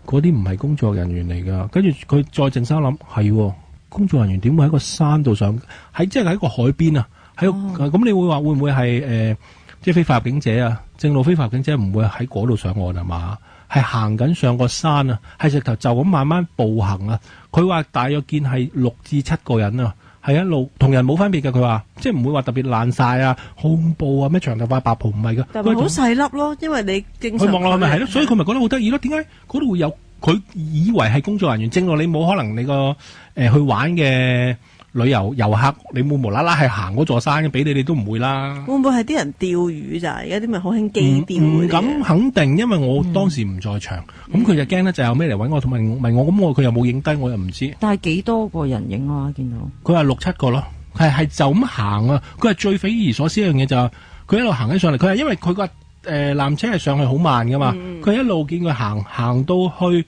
嗰啲唔係工作人員嚟噶。跟住佢再靜心諗，係工作人員點會喺個山度上？即係喺個海邊啊！咁你會話會唔會係即係非法入境者啊？正路非法入境者唔會喺嗰度上岸啊嘛？係行緊上個山啊，係直頭就咁慢慢步行啊。佢話大約見係6至7個人啊。係一路同人冇分別嘅，佢話即係唔會話特別爛晒啊、好恐怖啊、咩長頭髮白袍唔係噶，但係好細粒咯，因為你正常佢望落去咪係咯，所以佢咪覺得好得意咯。點解嗰度會有？佢以為係工作人員，正路你冇可能你個去玩嘅旅遊客，你冇無啦啦係行嗰座山嘅，俾你都唔會啦。會唔會係啲人釣魚咋？而家啲咪好興機釣嗰啲？咁肯定，因為我當時唔在場，咁佢就驚咧，就有咩嚟揾我，同埋問我，咁佢又冇影低，我又唔知。但係幾多個人影啊？見到佢話6、7個咯，係就咁行啊！佢係最匪夷所思一樣嘢就係佢一路行緊上嚟，佢係因為佢個纜車係上去好慢噶嘛，佢一路見佢行到去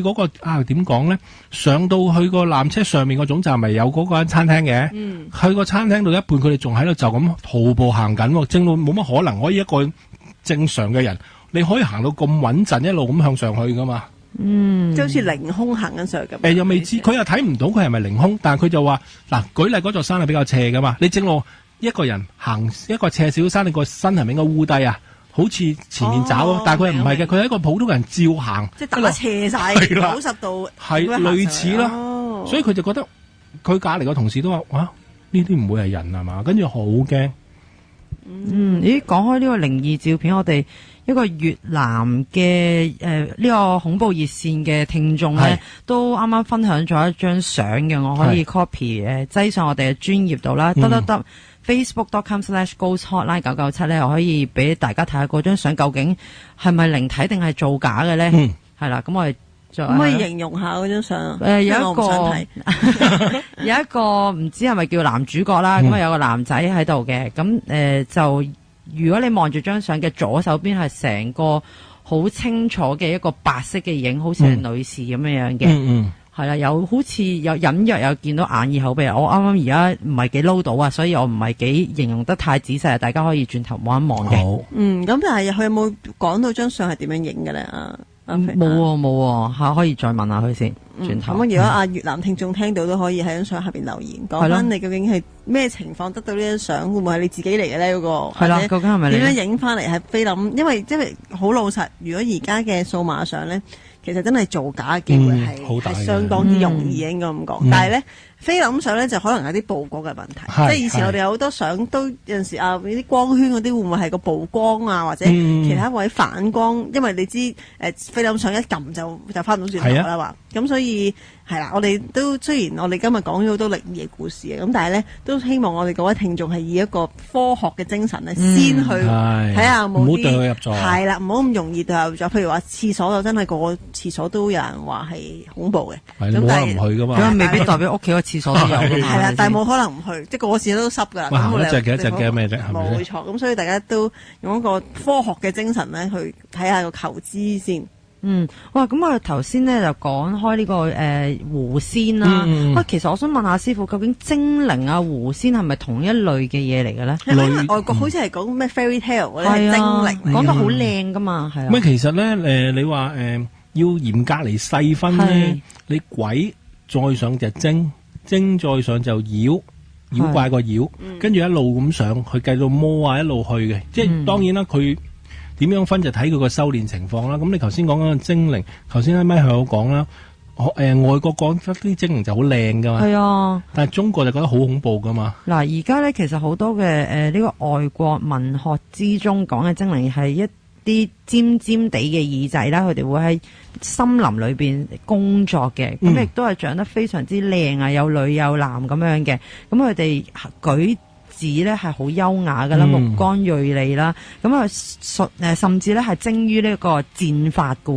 嗰個點講咧？上到去個纜車上面個總站咪有嗰間餐廳嘅，去個餐廳到一半，佢哋仲喺度就咁徒步行緊，正路冇乜可能可以一個正常嘅人，你可以行到咁穩陣，一路咁向上去噶嘛？即好似凌空行緊上去咁。又未知，佢又睇唔到佢係咪凌空，但係佢就話嗱，舉例嗰座山係比較斜噶嘛，你正路一個人行一個斜少少山，你個身係咪應該烏低啊？好似前面找，但係佢唔係嘅，佢係一個普通人照行，即係打斜晒90度，係類似啦。所以佢就覺得佢隔籬個同事都話：哇，呢啲唔會係人係嘛？跟住好驚。咦，講開呢個靈異照片，我哋一個越南嘅呢個恐怖熱線嘅聽眾咧，都啱啱分享咗一張相嘅，我可以 copy 擠上我哋嘅專頁度啦。得。Facebook.com/ghosthotline 997咧，我可以俾大家睇下嗰張相究竟係咪靈體定係造假嘅咧？係啦，咁我哋可唔可以形容下嗰張相？有一個唔知係咪叫男主角啦，咁有個男仔喺度嘅，咁就如果你望住張相嘅左手邊係成個好清楚嘅一個白色嘅影，好似係女士咁樣嘅。係啦，有好似有隱約有見到眼耳口鼻，我啱啱而家唔係幾撈到啊，所以我唔係幾形容得太仔細，大家可以轉頭望一望嘅。咁但係佢有冇講到張相係點樣影嘅咧？冇吓，可以再問下佢先。轉頭咁如果越南聽眾聽到都可以喺張相下邊留言，講翻你究竟係咩情況得到呢張相，會唔會係你自己嚟嘅咧？嗰個係啦，究竟係咪你？點樣影翻嚟係菲林？因為好老實，如果而家嘅數碼相咧，其實真係造假嘅機會係相當之容易，應該咁講。但係咧，菲林相咧就可能有啲曝光嘅問題，即係以前我哋有好多相都有陣時啲光圈嗰啲會唔會係個曝光啊，或者其他位反光？因為你知菲林相一撳就翻唔到轉頭啦嘛。咁所以係啦，我哋都雖然我哋今日講咗好多靈異嘅故事嘅，咁但係咧都希望我哋各位聽眾係以一個科學嘅精神咧，先去睇下有冇啲，唔好對號入座。係啦，唔好咁容易對號入座。譬如話廁所就真係個廁所都有人話係恐怖嘅，咁但係唔去噶嘛，咁未必代表屋企個廁所都有。係啦，但係冇可能唔去，即係個廁所都濕噶啦。哇，一隻嘅咩啫？冇錯，咁所以大家都用一個科學嘅精神咧去睇下個求知先。哇！咁我哋頭先咧就講開呢個狐仙啦。其實我想問下師傅，究竟精靈啊、狐仙係咪同一類嘅嘢嚟嘅咧？因為外國好似係講咩 fairy tale 嗰啲係精靈，講得好靚噶嘛，係啊。咁其實咧你話要嚴格嚟細分咧，你鬼再上就精，精再上就妖怪個妖，跟住一路咁上去計到魔啊，一路去嘅。即係當然啦，佢點樣分就睇佢個修煉情況啦。咁你頭先講緊個精靈，頭先喺咪佢有講啦。外國講得啲精靈就好靚噶嘛，係啊，但係中國就覺得好恐怖噶嘛。嗱，而家咧其實好多嘅呢個外國文學之中講嘅精靈係一啲尖尖地嘅耳仔啦，佢哋會喺森林裏邊工作嘅，咁亦都係長得非常之靚啊，有女有男咁樣嘅，咁佢哋舉止咧係好優雅噶啦，目光銳利啦，咁啊甚至咧係精於呢個戰法噶。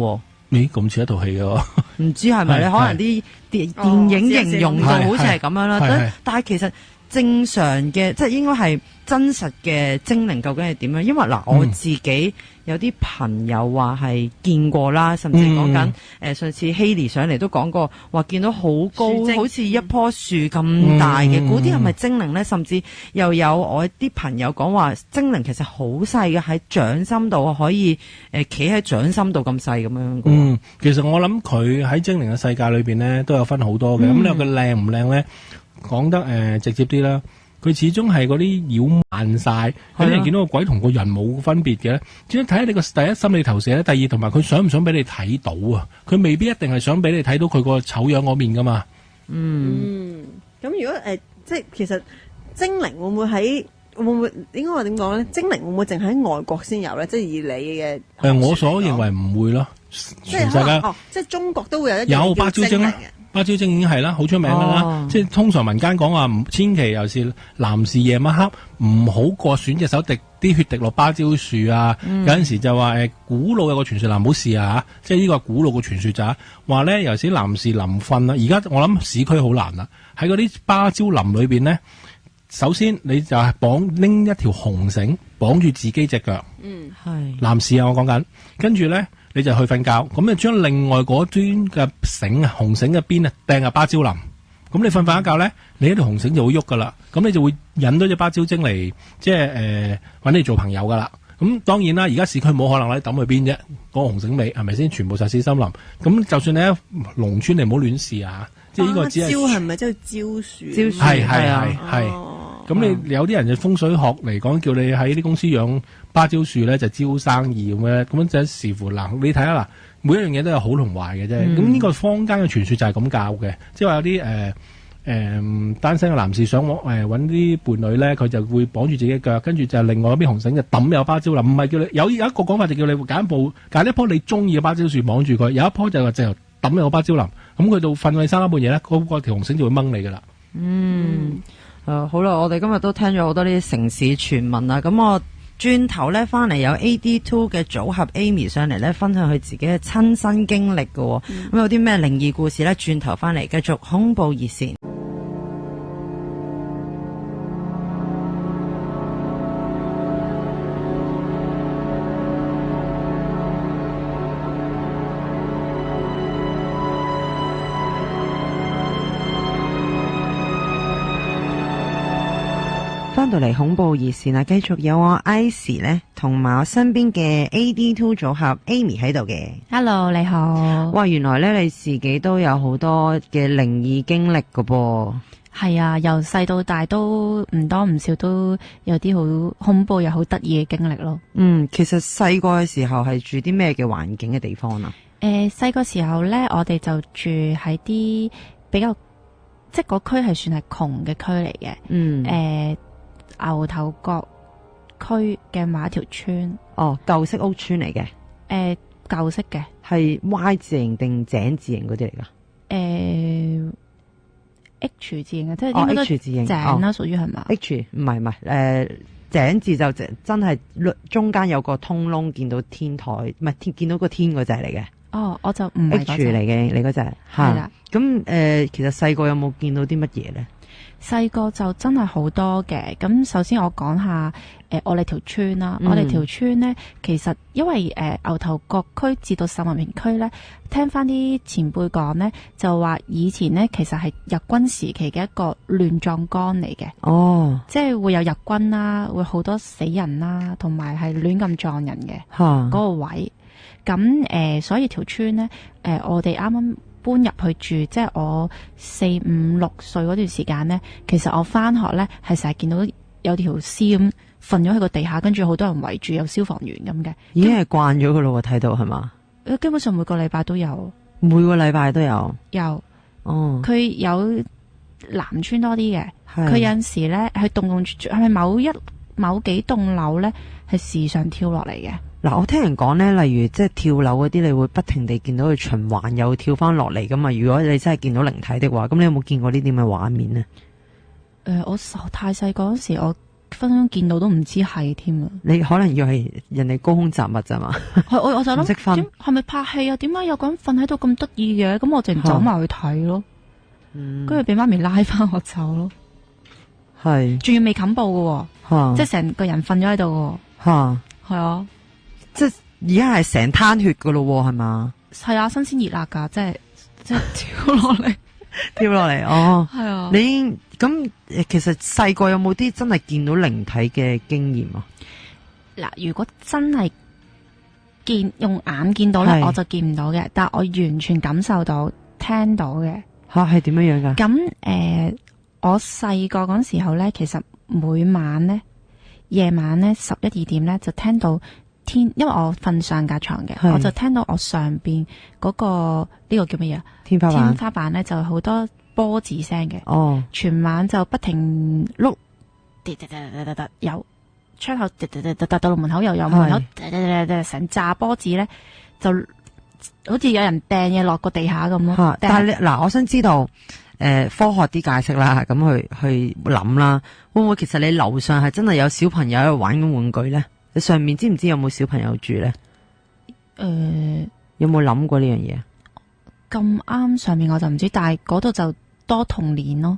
咦，咁似一套戲嘅，唔知係咪咧？可能啲電影形容到好似係咁樣啦，但係其實正常嘅，即係應該係真實嘅精靈究竟係點樣？因為嗱，我自己有啲朋友話係見過啦，甚至講緊上次希莉上嚟都講過，話見到好高，好似一棵樹咁大嘅，嗰啲係咪精靈咧？甚至又有我啲朋友講話，精靈其實好細嘅，喺掌心度可以企喺掌心度咁細咁樣。其實我諗佢喺精靈嘅世界裏邊咧，都有分好多嘅。咁你話佢靚唔靚咧？講得直接啲啦，佢始終係嗰啲妖慢晒，有啲人見到個鬼同個人冇分別嘅。只係睇下你個第一心理投射咧，第二同埋佢想唔想俾你睇到啊？佢未必一定係想俾你睇到佢個醜樣嗰面噶嘛。咁如果即係其實精靈會唔會應該話點講咧？精靈會唔會淨喺外國先有咧？即係以你嘅我所認為唔會咯，全世界即係中國都會有一有芭蕉精啦。芭蕉精已經係啦，好出名噶啦。即係通常民間講話，千祈又是男士夜晚黑唔好過選隻手啲血滴落芭蕉樹啊。有陣時就話古老有個傳說，唔好試啊。即係呢個古老嘅傳說咋話咧？尤其是男士臨瞓啦，而家我諗市區好難啦。喺嗰啲芭蕉林裏邊咧，首先你就係拎一條紅繩綁住自己隻腳。係男士啊，我講緊，跟住咧。你就去瞓覺，咁你將另外嗰端嘅繩啊，紅繩嘅邊啊，掟入芭蕉林。咁你瞓一覺咧，你呢條紅繩就會喐噶啦。咁你就會引到隻芭蕉精嚟，即係搵你做朋友噶啦。咁當然啦，而家市區冇可能啦，你抌去邊啫？嗰個紅繩尾係咪先？全部實施森林。咁就算你喺農村，你唔好亂試啊！即係呢個只係蕉係咪即係蕉樹？蕉樹係。咁你有啲人就風水學嚟講，叫你喺啲公司養芭蕉樹咧，就招生意咁樣。咁就視乎嗱，你睇下嗱，每一樣嘢都有好同壞嘅啫。咁呢個坊間嘅傳說就係咁教嘅，即係話有啲單身嘅男士想搵啲伴侶咧，佢就會綁住自己嘅腳，跟住就另外一邊紅繩就抌有芭蕉林，唔係叫你有一個講法就叫你揀一棵你中意嘅芭蕉樹綁住佢，有一棵就直頭抌有芭蕉林，咁佢到瞓你3更半夜咧，嗰條紅繩就會掹你噶啦。好啦，我哋今日都聽咗好多呢啲城市傳聞啦，咁我轉頭咧翻嚟有 AD2 嘅組合 Amy 上嚟咧，分享佢自己嘅親身經歷嘅，咁有啲咩靈異故事咧？轉頭翻嚟繼續恐怖熱線。翻到嚟恐怖熱線啊，繼續有我 Icy 咧，同埋我身邊嘅 AD2 組合 Amy 喺度嘅。Hello， 你好。哇，原來咧你自己都有好多嘅靈異經歷㗎噃。係啊，由細到大都唔多唔少都有啲好恐怖又好得意嘅經歷咯。其實細個嘅時候係住啲咩嘅環境嘅地方啊？細個時候咧，我哋就住喺啲比較，即係個區係算係窮嘅區嚟嘅。牛頭角區嘅某一條村。舊式屋村嚟嘅。舊式嘅。係 Y 字形定井字形嗰啲嚟噶？H 字形嘅，即係應該都 H 字形井啦，屬於係嘛？H 唔係，井字就真係中間有個通窿，見到天台，唔係見到個天嗰隻嚟嘅。我就唔係 H 嚟嘅，你嗰隻係啦。咁其實細個有冇見到啲乜嘢咧？細個就真係好多嘅。咁首先我講下我哋條村啦。我哋條村呢，其實因為牛頭角區至到秀茂坪區呢，聽翻啲前輩講呢，就話以前呢，其實係日軍時期嘅一個亂葬崗嚟嘅。即係會有日軍啦，會好多死人啦，同埋係亂咁撞人嘅嗰個位。咁所以條村呢，我哋啱啱搬入去住，即係我4、5、6歲嗰段時間呢，其實我翻學呢，係成日見到有條屍咁瞓咗喺個地下，跟住好多人圍住，有消防員咁嘅。已經係慣咗噶咯，睇到係嘛？基本上每個禮拜都有。每個禮拜都有。有。佢有南村多啲嘅。佢有陣時呢，佢係咪某幾棟樓呢，係時常跳落嚟嘅？嗱，我聽人講咧，例如即係跳樓嗰啲，你會不停地見到佢循環又跳翻落嚟噶嘛？如果你真係見到靈體的話，咁你有冇見過呢啲咁嘅畫面呢？我太細個嗰時，我分分鐘見到都唔知係添啊！你可能以為人哋高空雜物咋嘛？我就諗，唔識分係咪拍戲啊？點解有個人瞓喺度咁得意嘅？咁我淨走埋去睇咯，跟住俾媽咪拉翻我走咯。係，仲要未冚布嘅，即係成個人瞓咗喺度。係啊，即係而家係成灘血噶咯，係嘛？係啊，新鮮熱辣噶，即係跳落嚟，跳落嚟。哦，係啊。你咁其實細個有冇啲真係見到靈體嘅經驗啊？嗱，如果真係用眼見到咧，我就見唔到嘅，但係我完全感受到、聽到嘅。吓，係點樣樣噶？咁我細個嗰時候咧，其實每晚咧，夜晚咧11、12點咧，就聽到因為我瞓上架床嘅，我就聽到我上邊嗰個呢個叫乜嘢？天花板咧就好多波子聲嘅。哦，全晚就不停碌，有窗口到到門口又有門口，成紮波子咧，就好似有人掟嘢落個地下咁咯。但係嗱，我想知道。科學啲解釋啦，咁去諗啦，會唔會其實你樓上係真係有小朋友喺度玩緊玩具咧？你上面知唔知有冇小朋友住咧？有冇諗過呢樣嘢？咁啱上面我就唔知，但係嗰度就多童年咯，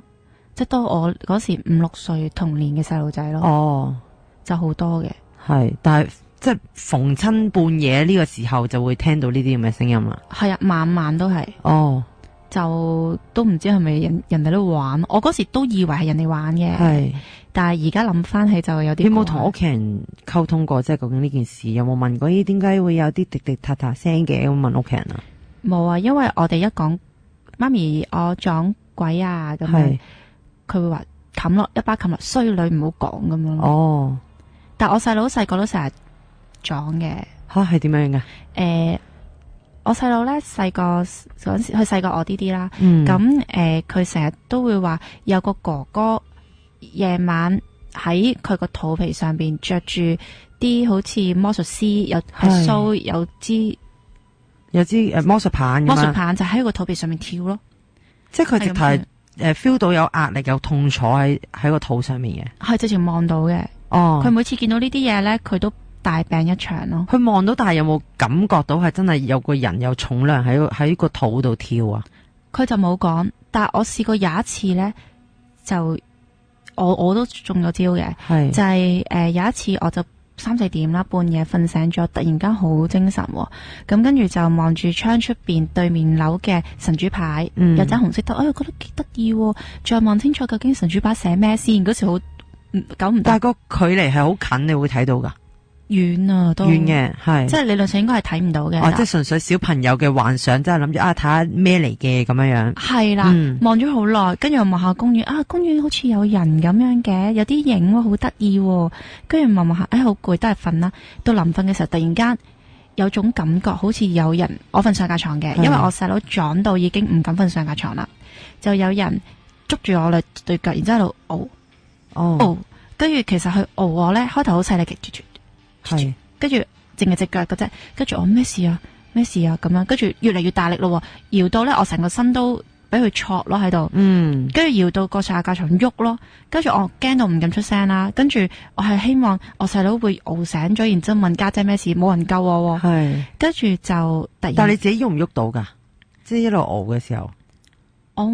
即係多我嗰時5、6歲童年嘅細路仔咯。哦，就好多嘅。係，但係即係逢親半夜呢個時候就會聽到呢啲咁嘅聲音啦。係啊，晚晚都係。哦。就都唔知係咪人哋都玩，我嗰時都以為係人哋玩嘅，係。但係而家諗翻起就有啲。你有冇同屋企人溝通過？即係究竟呢件事有冇問過？咦，點解會有啲滴滴嗒嗒聲嘅？咁問屋企人啊？冇啊，因為我哋一講媽咪我撞鬼啊咁樣，佢會話冚落一巴冚落，衰女唔好講咁樣。哦。但我細佬細個都成日撞嘅。吓，係點樣嘅？我細佬咧細個嗰時，佢細過我啲啦。咁佢成日都會話有個哥哥夜晚喺佢個肚皮上邊着住啲好似魔術師有須有支魔術棒，魔術棒就喺個肚皮上面跳咯。即係佢直頭係feel 到有壓力有痛楚喺個肚上面嘅。係直情望到嘅。哦，佢每次見到呢啲嘢咧，佢都大病一場咯。佢望到，但係有冇感覺到係真係有個人有重量喺個肚度跳啊？佢就冇講，但係我試過有一次咧，就我都中咗招嘅，就係有一次我就3、4點啦，半夜瞓醒咗，突然間好精神，咁跟住就望住窗出邊對面樓嘅神主牌，有盞紅色燈，覺得幾得意，再望清楚究竟神主牌寫咩先，嗰時好9唔搭。但係個距離係好近，你會睇到噶？遠啊，都遠嘅，係即係理論上應該係睇唔到嘅。哦，即係純粹小朋友嘅幻想，即係諗住睇下咩嚟嘅咁樣樣。係啦，望咗好耐，跟住又望下公園，公園好似有人咁樣嘅，有啲影喎，好得意。跟住望望下，好攰，都係瞓啦。到臨瞓嘅時候，突然間有種感覺，好似有人，我瞓上架床嘅，因為我細佬撞到已經唔敢瞓上架床啦，就有人捉住我對腳，然之後喺度嘔，跟住其實佢嘔我咧，開頭好細力嘅。係，跟住淨係隻腳嘅啫，跟住我咩事啊咁樣，跟住越嚟越大力咯，搖到咧我成個身都俾佢挫咯喺度，跟住搖到個上下架床喐咯，跟住我驚到唔敢出聲啦，跟住我係希望我細佬會嘔醒咗，然之後問家姐咩事，冇人救我，係，跟住就突然，但係你自己喐唔喐到噶？即係一路嘔嘅時候，我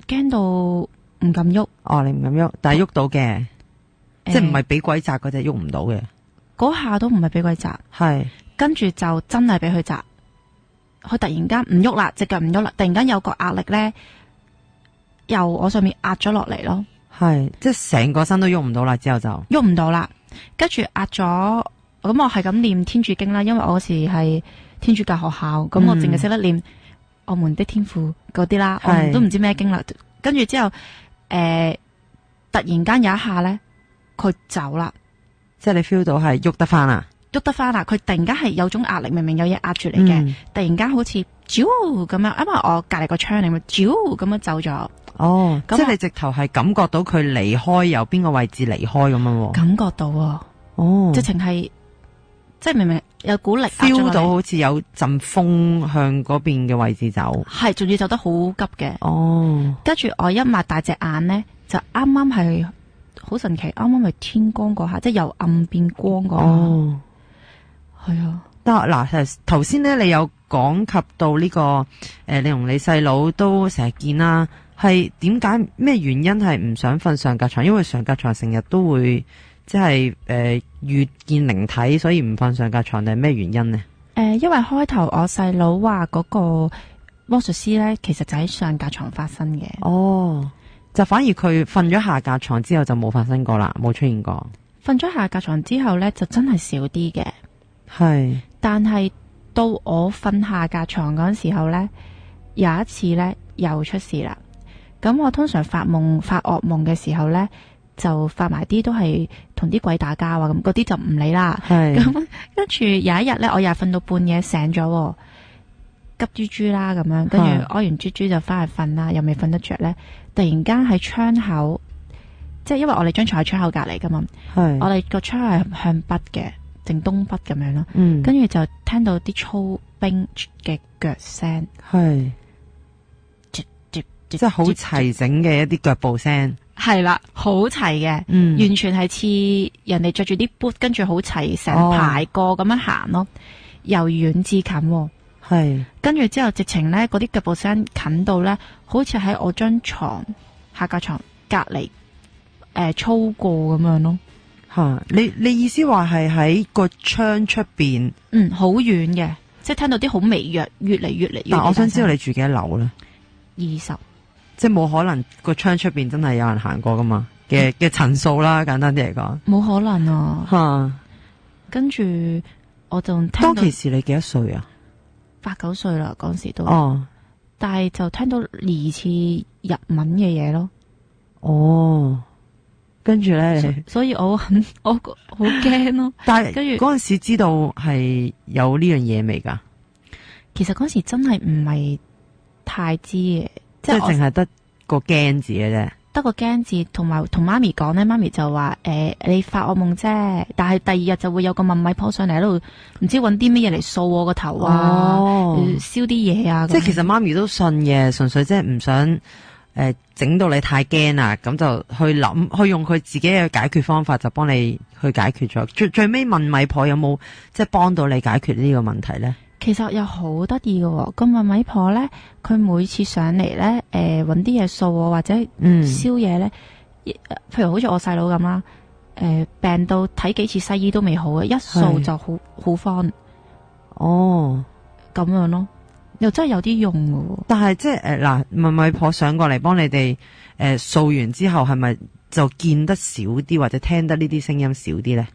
驚到唔敢喐。哦，你唔敢喐，但係喐到嘅，即係唔係俾鬼砸嗰隻喐唔到嘅。嗰下都唔係俾佢砸，係跟住就真係俾佢砸。佢突然間唔喐啦，隻腳唔喐啦，突然間有個壓力咧，由我上面壓咗落嚟咯。係即係成個身都喐唔到啦，之後就喐唔到啦。跟住壓咗，咁我係咁念天主經啦，因為我嗰時係天主教學校，咁我淨係識得念我們的天父嗰啲啦，我都唔知咩經啦。跟住之後，突然間有一下咧，佢走啦。即係你 feel 到係喐得翻啦，喐得翻啦！佢突然間係有種壓力，明明有嘢壓住嚟嘅，突然間好似啾咁樣，因為我隔籬個窗嚟，咪啾咁樣走咗。哦，即係你直頭係感覺到佢離開，由邊個位置離開咁樣。感覺到啊，哦，直情係，即係明明有股力 feel 到好似有陣風向嗰邊嘅位置走，係仲要走得好急嘅。哦，跟住我一擘大隻眼咧，就啱啱係好神奇，啱啱係天光嗰下，即係由暗變光嗰下。哦，係啊。得嗱，頭先咧你有講及到呢個你同你細佬都成日見啦，係點解咩原因係唔想瞓上格床？因為上格床成日都會即係遇見靈體，所以唔瞓上格床定係咩原因呢？因為開頭我細佬話嗰個魔術師咧，其實就喺上格床發生嘅。哦，就反而佢瞓咗下格床之後就冇發生過啦，冇出現過。瞓咗下格床之後咧，就真係少啲嘅。係，但係到我瞓下格床嗰陣時候咧，有一次咧又出事啦。咁我通常發噩夢嘅時候咧，就發埋啲都係同啲鬼打交啊，咁嗰啲就唔理啦。係咁跟住有一日咧，我又係瞓到半夜醒咗，急豬豬啦咁樣，跟住屙完豬豬就翻去瞓啦，又未瞓得着咧。突然間喺窗口，即係因為我哋張床喺窗口隔籬噶嘛，係我哋個窗係向北嘅，正東北咁樣咯。嗯，跟住就聽到啲操兵嘅腳聲，係即係好齊整嘅一啲腳步聲。係啦，好齊嘅，嗯，完全係似人哋着住啲 boot，跟住好齊成排個咁樣行咯，由遠至近。係跟住之後，直情咧嗰啲腳步聲近到咧，好似喺我張床下格床隔離操過咁樣咯。吓，你意思話係喺個窗出邊？嗯，好遠嘅，即係聽到啲好微弱，越嚟越嚟。但我想知道你住幾多樓咧？20，即係冇可能個窗出邊真係有人行過噶嘛？嘅層數啦，簡單啲嚟講，冇可能啊！吓，跟住我就聽到當其時你幾多歲啊？8、9歲啦，嗰時都。哦，但係就聽到疑似日文嘅嘢咯。哦，跟住咧，所以我好驚咯。但係跟住嗰陣時知道係有呢樣嘢未㗎？其實嗰時真係唔係太知嘅，即係淨係得個驚字嘅啫。得個驚字，同埋同媽咪講咧，媽咪就話你發惡夢啫，但係第二日就會有個問米婆上嚟喺度，唔知揾啲乜嘢嚟掃我個頭啊，燒啲嘢啊。即係其實媽咪都信嘅，純粹即係唔想整到你太驚啊，咁就去諗，去用佢自己嘅解決方法，就幫你去解決咗。最尾問米婆有冇即係幫到你解決呢個問題咧？其實又好得意嘅，個問米婆咧，佢每次上嚟咧，搵啲嘢掃我或者燒嘢咧，譬如好似我細佬咁啦，病到睇幾次西醫都未好嘅，一掃就好返。哦，咁樣咯，又真係有啲用嘅。但係即係嗱，問米婆上過嚟幫你哋掃完之後，係咪就見得少啲或者聽得呢啲聲音少啲咧？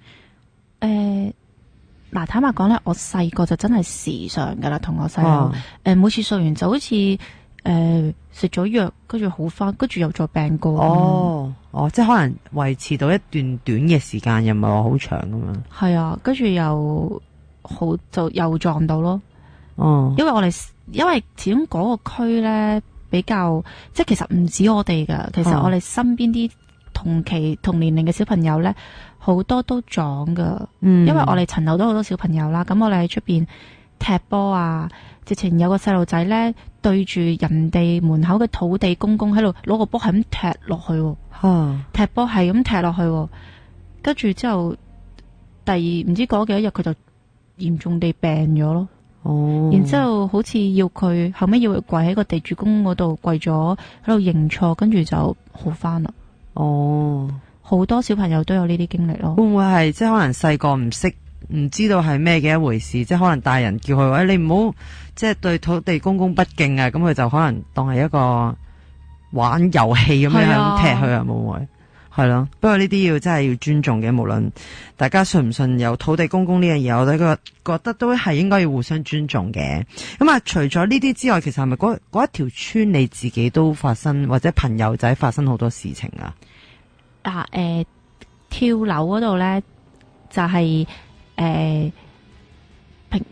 嗱，坦白講咧，我細個就真係時常噶啦，同我細佬，每次掃完就好似食咗藥，跟住好翻，跟住又再病過。哦，即係可能維持到一段短嘅時間，又唔係話好長咁樣。係啊，跟住又好就又撞到咯。哦，因為始終嗰個區咧比較，即係其實唔止我哋噶，其實我哋身邊啲同年齡嘅小朋友咧。好多都撞噶，因為我哋層樓都好多小朋友啦，咁我哋喺出邊踢波啊，直情有個細路仔咧對住人哋門口嘅土地公公喺度攞個波係咁踢落去，踢波係咁踢落去，跟住之後唔知過幾多日佢就嚴重地病咗咯，然之後好似後尾要佢跪喺個地主公嗰度跪咗喺度認錯，跟住就好翻啦。好多小朋友都有呢啲經歷咯。會唔會係即係可能細個唔識唔知道係咩嘅一回事？即係可能大人叫佢喂，你唔好即係對土地公公不敬啊！咁佢就可能當係一個玩遊戲咁樣踢佢啊，會唔會？係咯。不過呢啲要真係要尊重嘅，無論大家信唔信有土地公公呢樣嘢，我都覺得都係應該要互相尊重嘅。咁啊，除咗呢啲之外，其實係咪嗰一條村你自己都發生或者朋友仔發生好多事情啊？跳樓嗰度咧，就係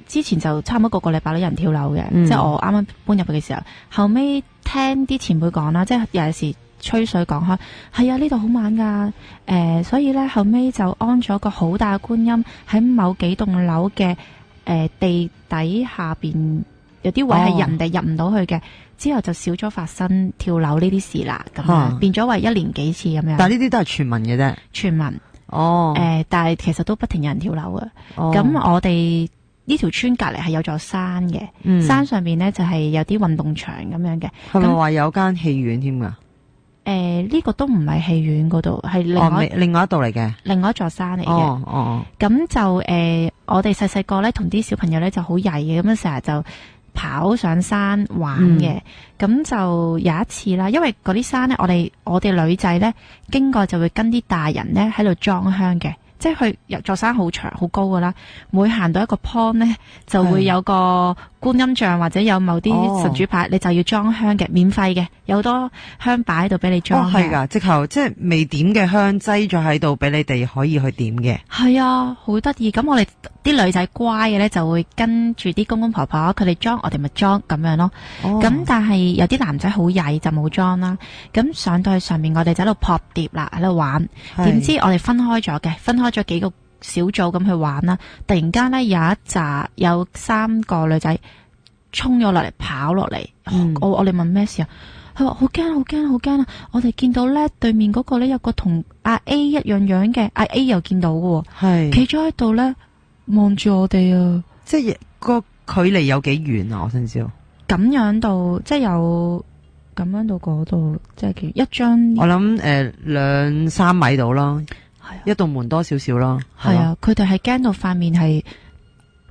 之前就差唔多個禮拜都有人跳樓嘅，即係我啱啱搬入去嘅時候，後尾聽啲前輩講啦，即係有時吹水講開，係啊，呢度好猛噶，所以咧後尾就安咗個好大嘅觀音喺某幾棟樓嘅地底下邊有啲位係人哋入唔到去嘅，之後就少咗發生跳樓呢啲事啦，咁樣變咗為1年幾次咁樣。但係呢啲都係傳聞嘅啫。傳聞。但係其實都不停有人跳樓嘅。咁我哋呢條村隔離係有座山嘅，山上面呢就係有啲運動場咁樣嘅。係咪話有間戲院添㗎？呢個都唔係戲院嗰度，係另外一度嚟嘅，另外一座山嚟嘅。咁就我哋細細個咧，同啲小朋友咧就好曳嘅，咁樣成日就跑上山玩嘅。咁就有一次啦，因為嗰啲山咧，我哋女仔咧經過就會跟啲大人咧喺度裝香嘅。即係佢入座山好長好高噶啦，每行到一個 point 咧，就會有個觀音像或者有某啲神主牌，你就要裝香嘅，免費嘅，有好多香擺喺度俾你裝。係噶，直頭即係未點嘅香擠咗喺度俾你哋可以去點嘅。係啊，好得意。咁我哋啲女仔乖嘅咧，就會跟住啲公公婆婆，佢哋裝，我哋咪裝咁樣咯。咁但係有啲男仔好曳就冇裝啦。咁上到去上面，我哋就喺度撲碟啦，喺度玩。點知我哋分開咗嘅，分開咗幾個小組咁去玩啦。突然間咧有3個女仔衝咗落嚟，跑落嚟。我哋問咩事啊？佢話好驚好驚好驚啊！我哋見到咧對面嗰個咧有個同阿 A 一樣樣嘅，阿 A 又見到嘅，係企咗喺度咧望住我哋啊！即係個距離有幾遠啊？我想知道。咁樣到即係有咁樣到嗰度，即係一張。我諗2-3米到啦。一道門多少少咯，係啊，佢哋係驚到塊面係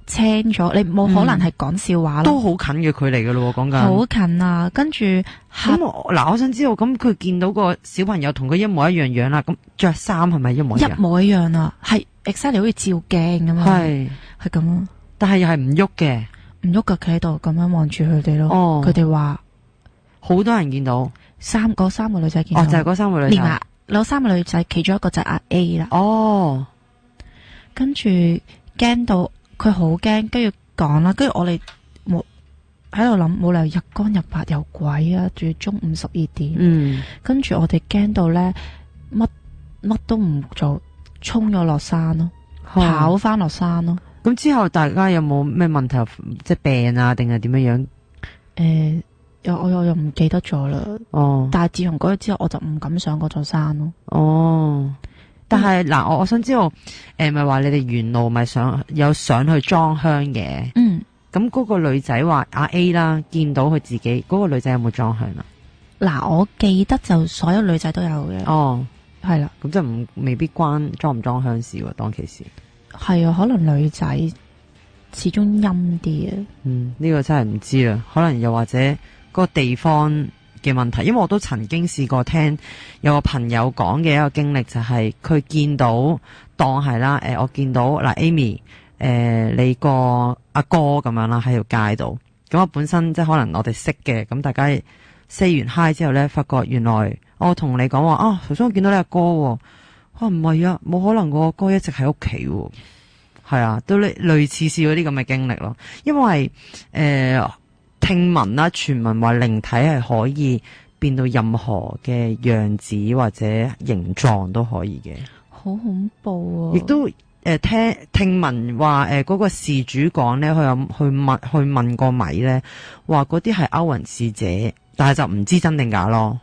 青咗，你冇可能係講笑話咯，都好近嘅距離噶咯，講緊好近啊！跟住咁嗱，我想知道咁佢見到個小朋友同佢一模一樣樣啦，咁着衫係咪一模一樣？一模一樣啊，係 exactly 好似照鏡咁樣，係咁啊，但係又係唔喐嘅，唔喐嘅企喺度咁樣望住佢哋咯。佢哋話好多人見到嗰三個女仔見到，就係嗰3個女仔。有3個女仔，其中一個就係阿 A 啦。跟住驚到佢好驚，跟住講啦，跟住我哋冇喺度諗，冇理由日光日白有鬼啊！仲要中午12點，跟住我哋驚到咧，乜都唔做，衝咗落山咯，跑翻落山咯。咁之後大家有冇咩問題，即係病啊，定係點樣樣？我又唔記得咗啦。但係自從嗰日之後，我就唔敢上嗰座山咯。但係嗱，我想知道，咪話你哋沿路咪上去裝香嘅？咁嗰個女仔話阿 A 啦，見到佢自己嗰個女仔有冇裝香啊？嗱，我記得就所有女仔都有嘅。係啦，咁即係未必關裝唔裝香事喎。當其時係啊，可能女仔始終陰啲啊。呢個真係唔知啊。可能又或者個地方嘅問題，因為我都曾經試過聽有個朋友講嘅一個經歷，就係佢見到當係啦，我見到嗱 Amy，你個阿哥咁樣啦喺條街度，咁我本身即係可能我哋識嘅，咁大家 say 完 hi 之後咧，發覺原來我同你講話頭先我見到你阿哥，唔係啊，冇可能個阿哥一直喺屋企，係啊，都類似試過啲咁嘅經歷咯，因為聽聞啦，傳聞話靈體係可以變到任何嘅樣子或者形狀都可以嘅，好恐怖啊！亦都聽聞話嗰個事主講咧，佢有去問過米咧，話嗰啲係歐雲使者，但係就唔知真定假咯，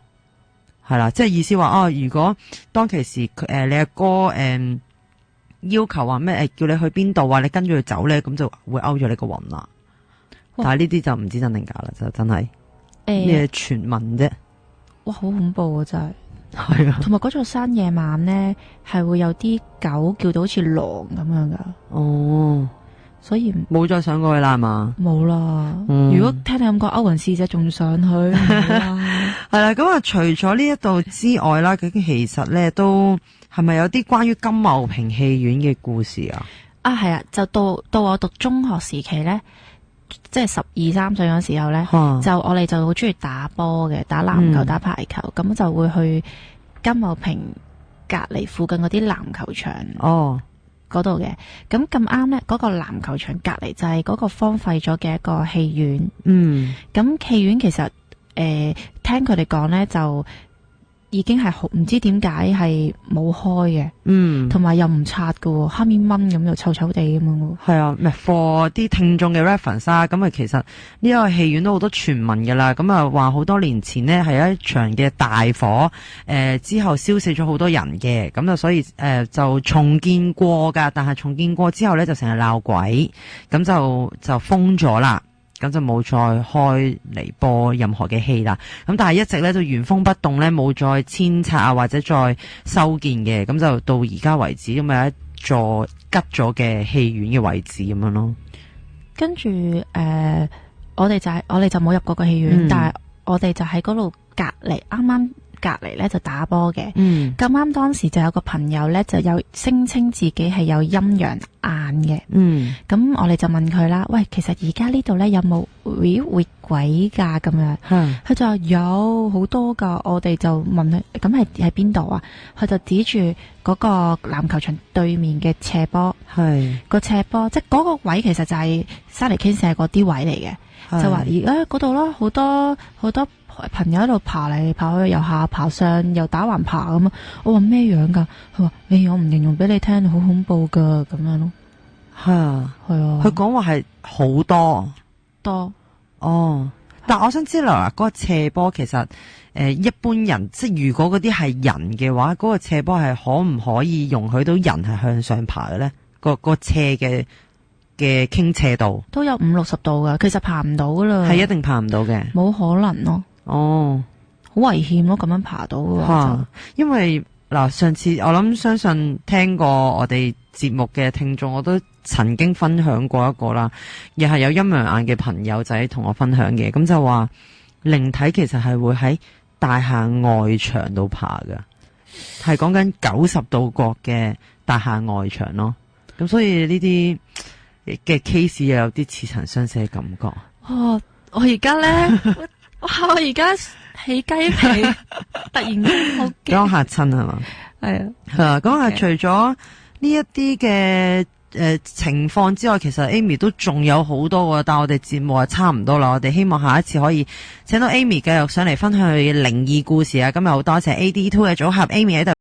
係啦，即係意思話如果當其時你阿哥要求話咩叫你去邊度啊，你跟住佢走咧，咁就會勾咗你個魂啦。但係呢啲就唔知真定假啦，就真係咩傳聞啫。哇，好恐怖啊！真係。係啊。同埋嗰座山夜晚咧，係會有啲狗叫到好似狼咁樣噶。所以冇再上過去啦，係嘛？冇啦。如果聽你咁講，歐雲使者仲上去。係啦，咁啊，除咗呢一度之外啦，究竟其實咧都係咪有啲關於金茂坪戲院嘅故事啊？係啊，就到我讀中學時期咧。即係12-13歲嗰時候咧，就我哋就好中意打波嘅，打籃球、打排球，咁就會去金茂坪隔籬附近嗰啲籃球場嗰度嘅。咁咁啱咧，嗰個籃球場隔籬就係嗰個荒廢咗嘅一個戲院。咁戲院其實聽佢哋講咧，就已經係好唔知點解係冇開嘅，同埋又唔刷嘅，黑面蚊咁又臭臭地咁樣。係啊，咪 for 啲聽眾嘅 reference 啦。咁啊，其實呢個戲院都好多傳聞噶啦。咁啊，話好多年前呢係一場嘅大火，之後燒死咗好多人嘅。咁啊，所以就重建過噶，但係重建過之後呢，就成日鬧鬼，咁就封咗啦。咁就冇再開嚟播任何嘅戲啦。咁但係一直咧就原封不動咧，冇再遷拆啊或者再修建嘅。咁就到而家為止，咁有一座吉咗嘅戲院嘅位置咁樣咯。跟住我哋就冇入過個戲院，但係我哋就喺嗰度隔離，啱啱隔離咧就打波嘅。咁啱當時就有個朋友咧就有聲稱自己係有陰陽眼嘅。咁我哋就問佢啦，喂，其實而家呢度咧有冇會鬼㗎咁樣？佢就話有好多㗎。我哋就問佢，咁係喺邊度啊？佢就指住嗰個籃球場對面嘅斜坡，個斜坡，即係嗰個位其實就係沙尼傾瀉嗰啲位嚟嘅。就話而家嗰度咯，好多朋友喺度爬嚟爬去，由下爬上，又打橫爬咁啊！我話咩樣噶？佢話：我唔形容俾你聽，好恐怖噶咁樣咯。係啊。佢講話係好多。哦，但我想知啦，嗰個斜坡其實一般人即係如果嗰啲係人嘅話，嗰個斜坡係可唔可以容許到人係向上爬嘅咧？個斜嘅傾斜度都有50-60度噶，其實爬唔到噶啦。係一定爬唔到嘅，冇可能咯。哦，好危險咯，咁樣爬到嘅。因為嗱，上次我諗相信聽過我哋節目嘅聽眾，我都曾經分享過一個啦，又係有陰陽眼嘅朋友仔同我分享嘅，咁就話靈體其實係會喺大廈外牆度爬噶，係講緊90度角嘅大廈外牆咯。咁所以呢啲嘅 case 又有啲似曾相識嘅感覺。我而家咧，我而家起雞皮，突然間好驚，講嚇親係嘛？係啊，講下除咗呢一啲嘅情況之外，其實 Amy 都仲有好多㗎，但係我哋節目係差唔多啦。我哋希望下一次可以請到 Amy 繼續上嚟分享佢嘅靈異故事啊！今日好多謝AD2嘅組合 Amy 喺度。